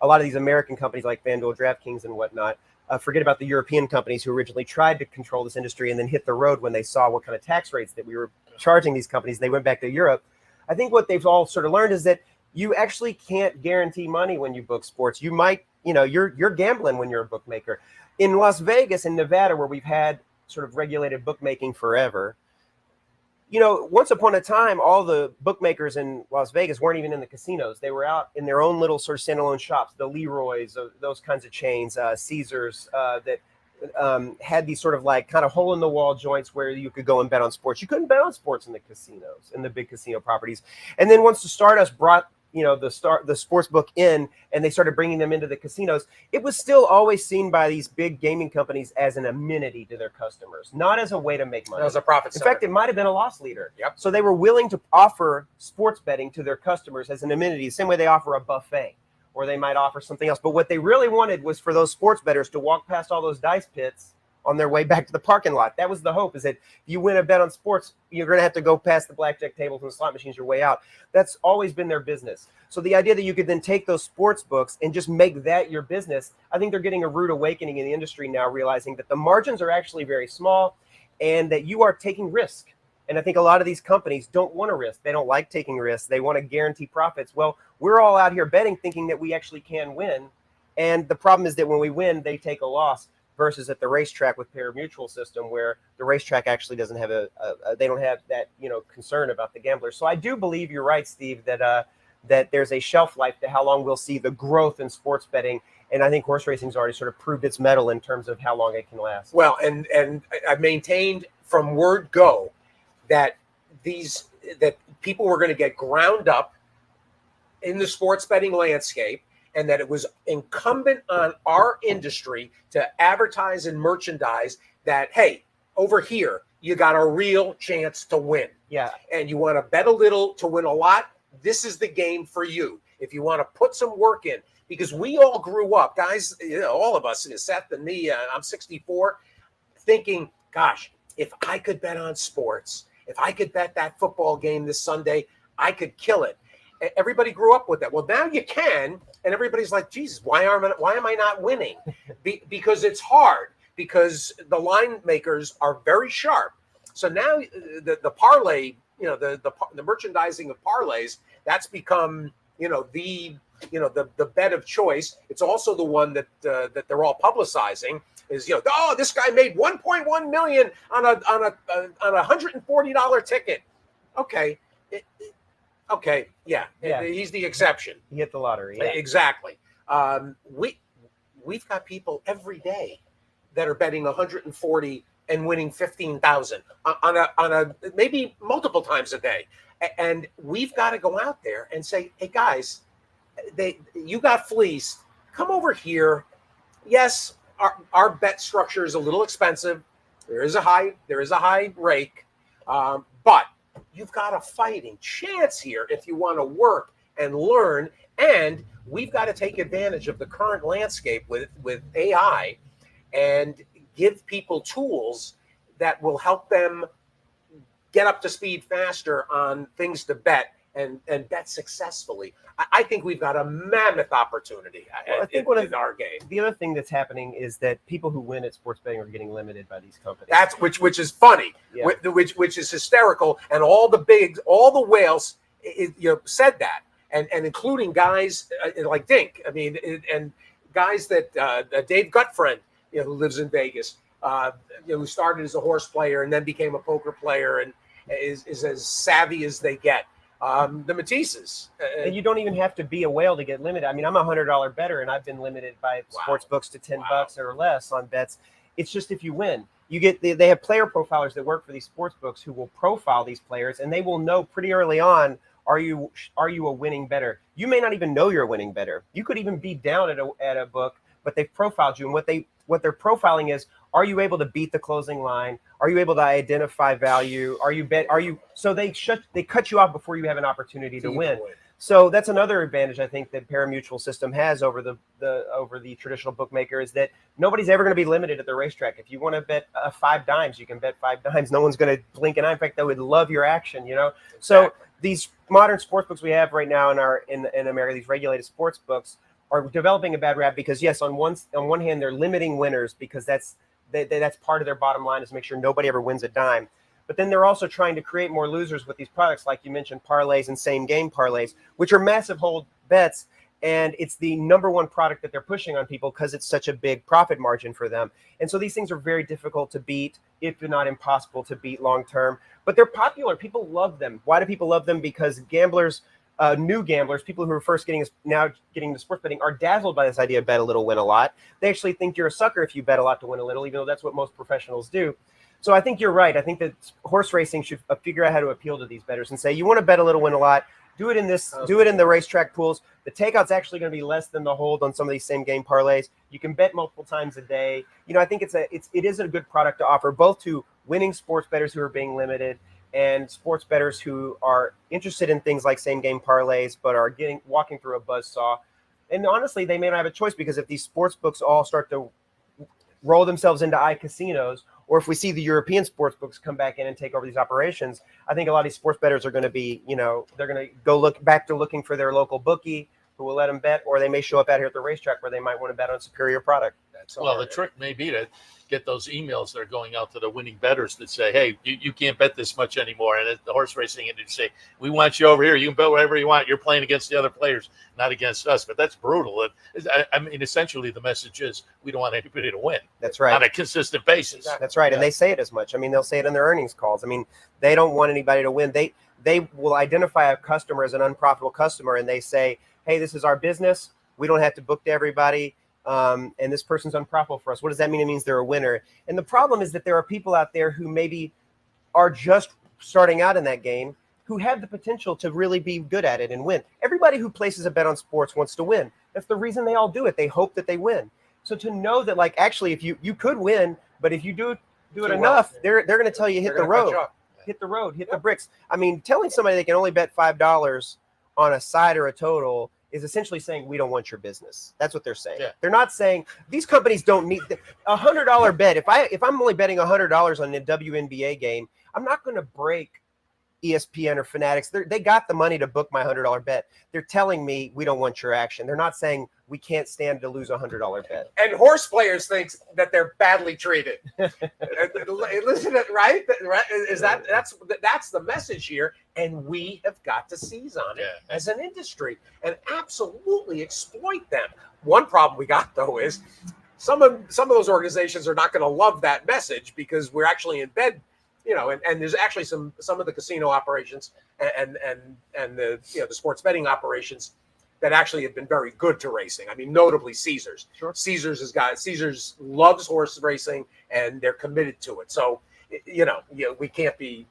[SPEAKER 10] a lot of these American companies like FanDuel, DraftKings, and whatnot, forget about the European companies who originally tried to control this industry and then hit the road when they saw what kind of tax rates that we were charging these companies. They went back to Europe. I think what they've all sort of learned is that you actually can't guarantee money when you book sports. You might, you're gambling when you're a bookmaker. In Las Vegas and Nevada, where we've had sort of regulated bookmaking forever, once upon a time, all the bookmakers in Las Vegas weren't even in the casinos. They were out in their own little sort of standalone shops, the Leroy's, those kinds of chains, Caesars, that had these sort of like kind of hole in the wall joints where you could go and bet on sports. You couldn't bet on sports in the casinos, in the big casino properties. And then once the Stardust brought the sports book in, and they started bringing them into the casinos, it was still always seen by these big gaming companies as an amenity to their customers, not as a way to make money.
[SPEAKER 3] As a profit center.
[SPEAKER 10] In fact, it might have been a loss leader.
[SPEAKER 3] Yep.
[SPEAKER 10] So they were willing to offer sports betting to their customers as an amenity, the same way they offer a buffet, or they might offer something else. But what they really wanted was for those sports bettors to walk past all those dice pits on their way back to the parking lot. That was the hope, is that if you win a bet on sports, you're going to have to go past the blackjack tables and the slot machines your way out. That's always been their business. So the idea that you could then take those sports books and just make that your business, I think they're getting a rude awakening in the industry now, realizing that the margins are actually very small and that you are taking risk. And I think a lot of these companies don't want to risk. They don't like taking risks. They want to guarantee profits. Well, we're all out here betting, thinking that we actually can win. And the problem is that when we win, they take a loss. Versus at the racetrack with pari-mutuel system, where the racetrack actually doesn't have they don't have that concern about the gamblers. So I do believe you're right, Steve, that that there's a shelf life to how long we'll see the growth in sports betting, and I think horse racing's already sort of proved its mettle in terms of how long it can last.
[SPEAKER 3] Well, and I've maintained from word go that that people were going to get ground up in the sports betting landscape, and that it was incumbent on our industry to advertise and merchandise that, hey, over here, you got a real chance to win.
[SPEAKER 10] Yeah.
[SPEAKER 3] And you want to bet a little to win a lot, this is the game for you. If you want to put some work in, because we all grew up, guys, all of us, Seth and me, I'm 64, thinking, gosh, if I could bet on sports, if I could bet that football game this Sunday, I could kill it. Everybody grew up with that. Well, now you can, and everybody's like, Jesus, why am I not winning? Because it's hard, because the line makers are very sharp. So now the parlay, the merchandising of parlays, that's become, the bet of choice. It's also the one that they're all publicizing is, this guy made 1.1 million on a $140 ticket. Okay. Okay, yeah, he's the exception.
[SPEAKER 10] He hit the lottery. Yeah.
[SPEAKER 3] Exactly. We've got people every day that are betting 140 and winning 15,000 on a maybe multiple times a day, and we've got to go out there and say, hey guys, you got fleeced. Come over here. Yes, our bet structure is a little expensive. There is a high rake, but you've got a fighting chance here if you want to work and learn. And we've got to take advantage of the current landscape with AI and give people tools that will help them get up to speed faster on things to bet and bet successfully. I think we've got a mammoth opportunity in our game.
[SPEAKER 10] The other thing that's happening is that people who win at sports betting are getting limited by these companies.
[SPEAKER 3] That's which is funny, yeah. which is hysterical, and all the whales, said that, and including guys like Dink. I mean, and guys that Dave Gutfriend, who lives in Vegas, who started as a horse player and then became a poker player and is as savvy as they get. The Matisses.
[SPEAKER 10] And you don't even have to be a whale to get limited. I mean, I'm a $100 bettor, and I've been limited by sports books to $10 or less on bets. It's just if you win. They have player profilers that work for these sports books who will profile these players, and they will know pretty early on, are you a winning bettor? You may not even know you're a winning bettor. You could even be down at a book, but they've profiled you, and what they're profiling is, are you able to beat the closing line? Are you able to identify value? So they cut you off before you have an opportunity to win. So that's another advantage I think that pari-mutuel system has over the traditional bookmaker, is that nobody's ever going to be limited at the racetrack. If you want to bet 5 dimes, you can bet 5 dimes. No one's going to blink an eye. In fact, they would love your action, Exactly. So these modern sports books we have right now in America, these regulated sports books, are developing a bad rap because, yes, on one hand, they're limiting winners because that's part of their bottom line, is to make sure nobody ever wins a dime. But then they're also trying to create more losers with these products, like you mentioned, parlays and same game parlays, which are massive hold bets. And it's the number one product that they're pushing on people because it's such a big profit margin for them. And so these things are very difficult to beat, if not impossible to beat long term. But they're popular. People love them. Why do people love them? Because gamblers, new gamblers, people who are first getting into sports betting, are dazzled by this idea of bet a little, win a lot. They actually think you're a sucker if you bet a lot to win a little, even though that's what most professionals do. So I think you're right. I think that horse racing should figure out how to appeal to these bettors and say, you want to bet a little, win a lot. Do it in the racetrack pools. The takeout's actually going to be less than the hold on some of these same game parlays. You can bet multiple times a day. I think it is a good product to offer both to winning sports bettors who are being limited and sports bettors who are interested in things like same game parlays but are walking through a buzzsaw. And honestly, they may not have a choice, because if these sports books all start to roll themselves into iCasinos, or if we see the European sports books come back in and take over these operations, I think a lot of these sports bettors are going to be, they're going to go back to looking for their local bookie who will let them bet, or they may show up out here at the racetrack where they might want to bet on a superior product.
[SPEAKER 2] Well, the trick may be to get those emails that are going out to the winning bettors that say, hey, you can't bet this much anymore. And the horse racing industry say, we want you over here. You can bet whatever you want. You're playing against the other players, not against us. But that's brutal. I mean, essentially, the message is we don't want anybody to win.
[SPEAKER 10] That's right.
[SPEAKER 2] On a consistent basis.
[SPEAKER 10] That's right.
[SPEAKER 2] Yeah.
[SPEAKER 10] And they say it as much. I mean, they'll say it in their earnings calls. I mean, they don't want anybody to win. They will identify a customer as an unprofitable customer, and they say, hey, this is our business. We don't have to book to everybody. And this person's unprofitable for us. What does that mean? It means they're a winner. And the problem is that there are people out there who maybe are just starting out in that game who have the potential to really be good at it and win. Everybody who places a bet on sports wants to win. That's the reason they all do it. They hope that they win. So to know that, like, actually, if you could win, but if you do it enough, they're going to tell you hit the road, hit the bricks. I mean, telling somebody they can only bet $5 on a side or a total is essentially saying we don't want your business. That's what they're saying. Yeah. They're not saying these companies don't need a $100 bet. If I'm only betting $100 on a WNBA game, I'm not going to break ESPN or Fanatics. They got the money to book my $100 bet. They're telling me we don't want your action. They're not saying we can't stand to lose a $100 bet.
[SPEAKER 3] And horse players think that they're badly treated. Listen, right? That's the message here, and we have got to seize on it as an industry and absolutely exploit them. One problem we got, though, is some of those organizations are not going to love that message, because we're actually in bed. And there's actually some of the casino operations and the the sports betting operations that actually have been very good to racing. I mean, notably Caesars. Sure. Caesars loves horse racing, and they're committed to it. So, we can't be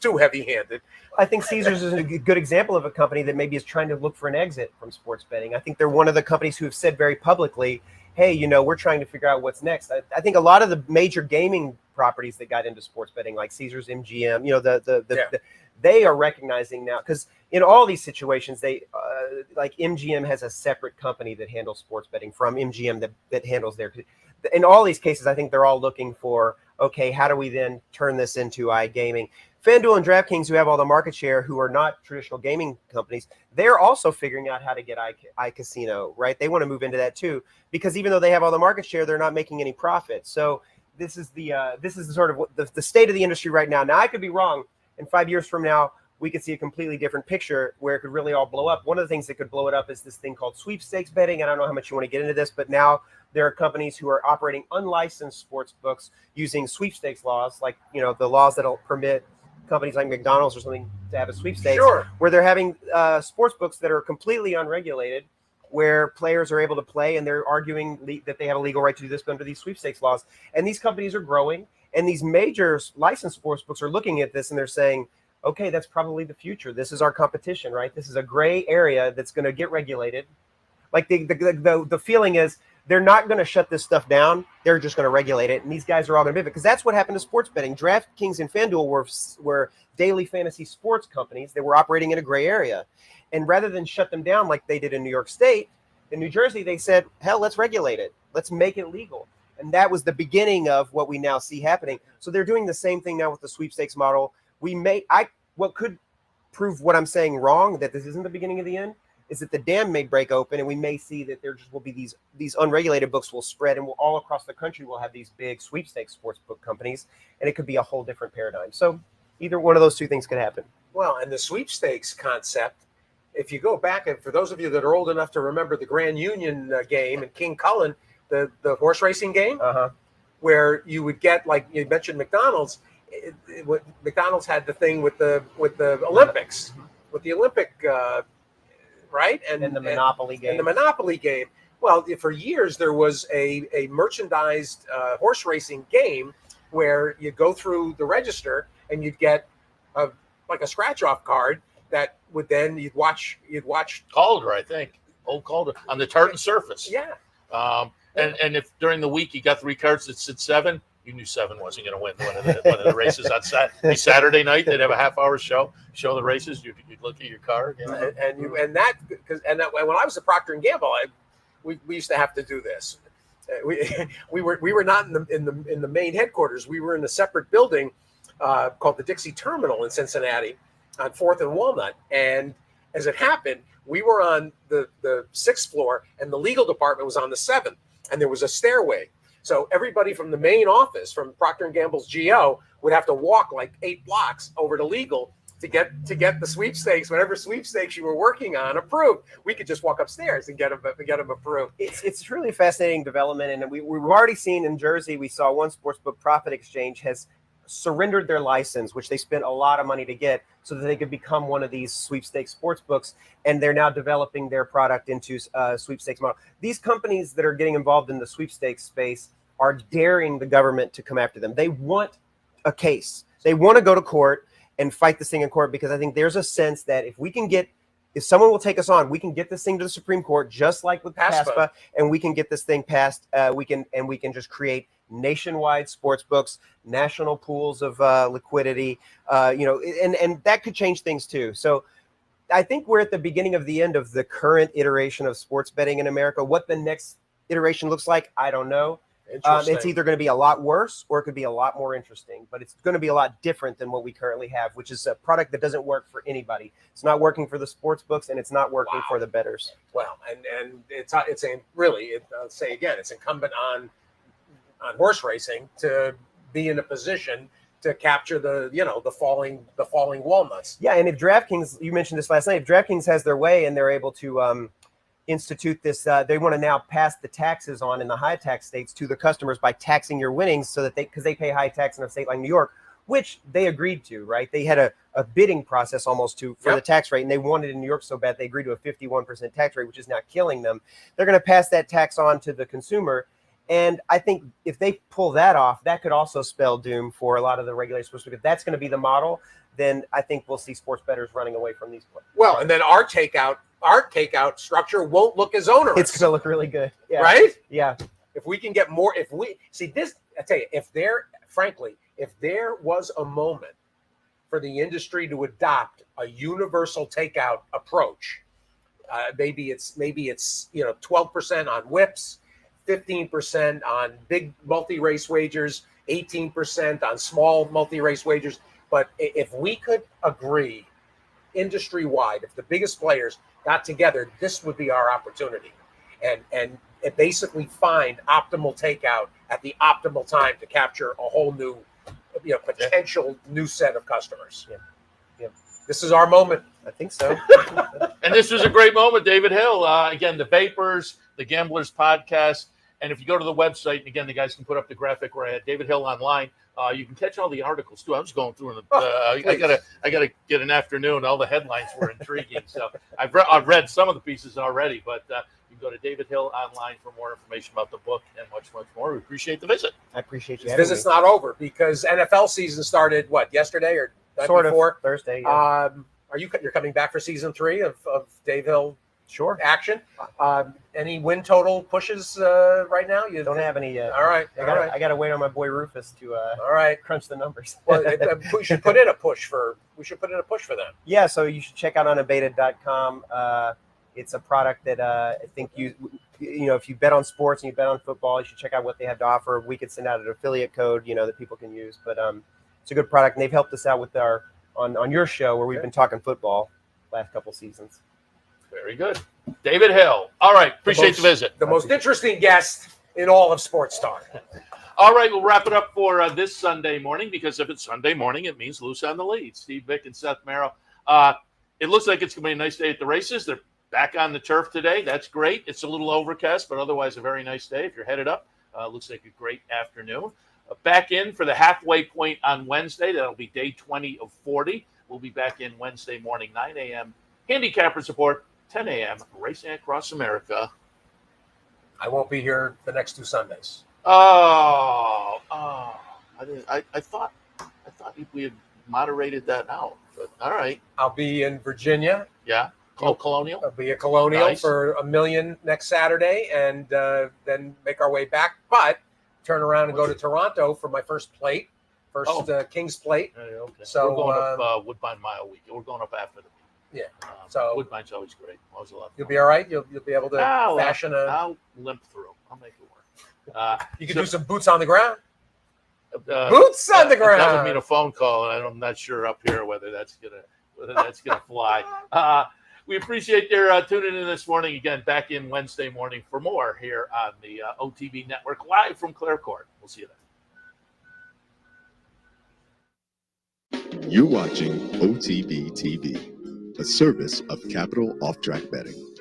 [SPEAKER 3] too heavy-handed.
[SPEAKER 10] I think Caesars is a good example of a company that maybe is trying to look for an exit from sports betting. I think they're one of the companies who have said very publicly, hey, we're trying to figure out what's next. I think a lot of the major gaming properties that got into sports betting, like Caesars, MGM, they are recognizing now, because in all these situations, they like MGM has a separate company that handles sports betting from MGM that handles their. In all these cases, I think they're all looking for, okay, how do we then turn this into iGaming? FanDuel and DraftKings, who have all the market share, who are not traditional gaming companies, they're also figuring out how to get iCasino, right? They want to move into that too, because even though they have all the market share, they're not making any profit. So this is sort of the state of the industry right now. Now, I could be wrong. And 5 years from now, we could see a completely different picture where it could really all blow up. One of the things that could blow it up is this thing called sweepstakes betting. I don't know how much you want to get into this, but now there are companies who are operating unlicensed sports books using sweepstakes laws, like the laws that'll permit companies like McDonald's or something to have a sweepstakes, where they're having sports books that are completely unregulated, where players are able to play, and they're arguing that they have a legal right to do this under these sweepstakes laws. And these companies are growing, and these major licensed sports books are looking at this, and they're saying, okay, that's probably the future. This is our competition, right? This is a gray area that's going to get regulated. Like the feeling is they're not going to shut this stuff down. They're just going to regulate it. And these guys are all going to benefit, because that's what happened to sports betting. DraftKings and FanDuel were daily fantasy sports companies that were operating in a gray area. And rather than shut them down like they did in New York State, in New Jersey, they said, hell, let's regulate it. Let's make it legal. And that was the beginning of what we now see happening. So they're doing the same thing now with the sweepstakes model. What could prove what I'm saying wrong, that this isn't the beginning of the end, is that the dam may break open, and we may see that there just will be these unregulated books will spread, and all across the country we'll have these big sweepstakes sports book companies, and it could be a whole different paradigm. So Either one of those two things could happen.
[SPEAKER 3] Well, and the sweepstakes concept, if you go back, and for those of you that are old enough to remember the Grand Union game and King Cullen, the horse racing game, where you would get, like you mentioned McDonald's, McDonald's had the thing with the Olympics, with the Olympic, right? And
[SPEAKER 10] the Monopoly game.
[SPEAKER 3] And the Monopoly game. Well, for years there was a merchandised horse racing game where you go through the register and you'd get like a scratch off card that would then you'd watch
[SPEAKER 2] Calder, I think, old Calder on the tartan surface.
[SPEAKER 3] Yeah.
[SPEAKER 2] And if during the week you got 3 cards that said 7, you knew 7 wasn't going to win one of the races on Saturday night. They'd have a half-hour show the races. You'd look at your card, you know?
[SPEAKER 3] and that when I was at Procter and Gamble, we used to have to do this. We were not in the main headquarters. We were in a separate building called the Dixie Terminal in Cincinnati on 4th and Walnut. And as it happened, we were on the 6th floor and the legal department was on the 7th, and there was a stairway. So everybody from the main office, from Procter & Gamble's GO, would have to walk like 8 blocks over to legal to get the sweepstakes, whatever sweepstakes you were working on, approved. We could just walk upstairs and get them approved.
[SPEAKER 10] It's really a fascinating development, and we've already seen in Jersey. We saw one sportsbook, Profit Exchange, has surrendered their license, which they spent a lot of money to get, so that they could become one of these sweepstakes sports books, and they're now developing their product into sweepstakes model. These companies that are getting involved in the sweepstakes space are daring the government to come after them. They want a case. They want to go to court and fight this thing in court, because I think there's a sense that if someone will take us on, we can get this thing to the Supreme Court, just like with PASPA, and we can get this thing passed. We can just create nationwide sports books, national pools of liquidity, and that could change things too. So I think we're at the beginning of the end of the current iteration of sports betting in America. What the next iteration looks like, I don't know. It's either going to be a lot worse or it could be a lot more interesting, but it's going to be a lot different than what we currently have, which is a product that doesn't work for anybody. It's not working for the sports books, and it's not working for the bettors.
[SPEAKER 3] Well, and I'll say again, it's incumbent on horse racing to be in a position to capture the falling walnuts.
[SPEAKER 10] Yeah, and if DraftKings, you mentioned this last night, if DraftKings has their way and they're able to institute this, they want to now pass the taxes on in the high tax states to the customers by taxing your winnings, so that because they pay high tax in a state like New York, which they agreed to, right? They had a bidding process almost for the tax rate, and they wanted in New York so bad they agreed to a 51% tax rate, which is now killing them. They're going to pass that tax on to the consumer. And I think if they pull that off, that could also spell doom for a lot of the regulated sports. If that's going to be the model, then I think we'll see sports bettors running away from these players.
[SPEAKER 3] Well, and then our takeout structure won't look as onerous.
[SPEAKER 10] It's going to look really good. Yeah.
[SPEAKER 3] Right?
[SPEAKER 10] Yeah.
[SPEAKER 3] If we can get more, if we see this, I tell you, if there was a moment for the industry to adopt a universal takeout approach, maybe it's 12% on whips, 15% on big multi-race wagers, 18% on small multi-race wagers. But if we could agree industry-wide, if the biggest players got together, this would be our opportunity. And basically find optimal takeout at the optimal time to capture a whole new, potential new set of customers.
[SPEAKER 10] Yeah.
[SPEAKER 3] This is our moment.
[SPEAKER 10] I think so.
[SPEAKER 2] And this was a great moment, David Hill. Again, the Vapors, the Gamblers Podcast. And if you go to the website, and again, the guys can put up the graphic where I had David Hill online. You can catch all the articles too. I was going through them. I gotta get an afternoon. All the headlines were intriguing. So I've read some of the pieces already, but you can go to David Hill online for more information about the book and much more. We appreciate the visit.
[SPEAKER 10] I appreciate you.
[SPEAKER 3] The visit's not over because NFL season started yesterday or before?
[SPEAKER 10] Thursday. Yeah.
[SPEAKER 3] You're coming back for season 3 of Dave Hill?
[SPEAKER 10] Sure.
[SPEAKER 3] Action. Any win total pushes right now? You
[SPEAKER 10] don't have any yet.
[SPEAKER 3] All right.
[SPEAKER 10] I got to wait on my boy Rufus to crunch the numbers.
[SPEAKER 3] Well, we should put in a push for them.
[SPEAKER 10] Yeah. So you should check out unabated.com. It's a product that I think if you bet on sports and you bet on football, you should check out what they have to offer. We could send out an affiliate code, that people can use. But it's a good product, and they've helped us out with our on your show where we've been talking football last couple seasons.
[SPEAKER 2] Very good. David Hill. All right. Appreciate the visit.
[SPEAKER 3] The most interesting guest in all of Sports Talk.
[SPEAKER 2] All right, we'll wrap it up for this Sunday morning, because if it's Sunday morning, it means Loose on the Lead. Steve Vick and Seth Merrow. It looks like it's going to be a nice day at the races. They're back on the turf today. That's great. It's a little overcast, but otherwise a very nice day. If you're headed up, looks like a great afternoon. Back in for the halfway point on Wednesday. That'll be day 20 of 40. We'll be back in Wednesday morning, 9 a.m. Handicapper support, 10 a.m. Racing Across America.
[SPEAKER 3] I won't be here the next 2 Sundays.
[SPEAKER 2] I thought we had moderated that out, but all right.
[SPEAKER 3] I'll be in Virginia.
[SPEAKER 2] Yeah. Colonial.
[SPEAKER 3] I'll be at Colonial
[SPEAKER 2] Nice.
[SPEAKER 3] for $1 million next Saturday, and then make our way back. But turn around and go to Toronto for my first plate, King's Plate.
[SPEAKER 2] Okay.
[SPEAKER 3] So,
[SPEAKER 2] we're going up Woodbine Mile Week. We're going up after the week.
[SPEAKER 3] Yeah. So
[SPEAKER 2] Woodbine's always great. Always a lot of
[SPEAKER 3] you'll
[SPEAKER 2] fun.
[SPEAKER 3] be all right. You'll be able to fashion a.
[SPEAKER 2] I'll limp through. I'll make it work.
[SPEAKER 3] You can do some boots on the ground.
[SPEAKER 2] Boots
[SPEAKER 3] on the ground.
[SPEAKER 2] That would mean a phone call, and I'm not sure up here whether that's gonna fly. We appreciate your tuning in this morning. Again, back in Wednesday morning for more here on the OTB Network, live from Clare Court. We'll see you then.
[SPEAKER 11] You're watching OTB TV, a service of Capital Off Track Betting.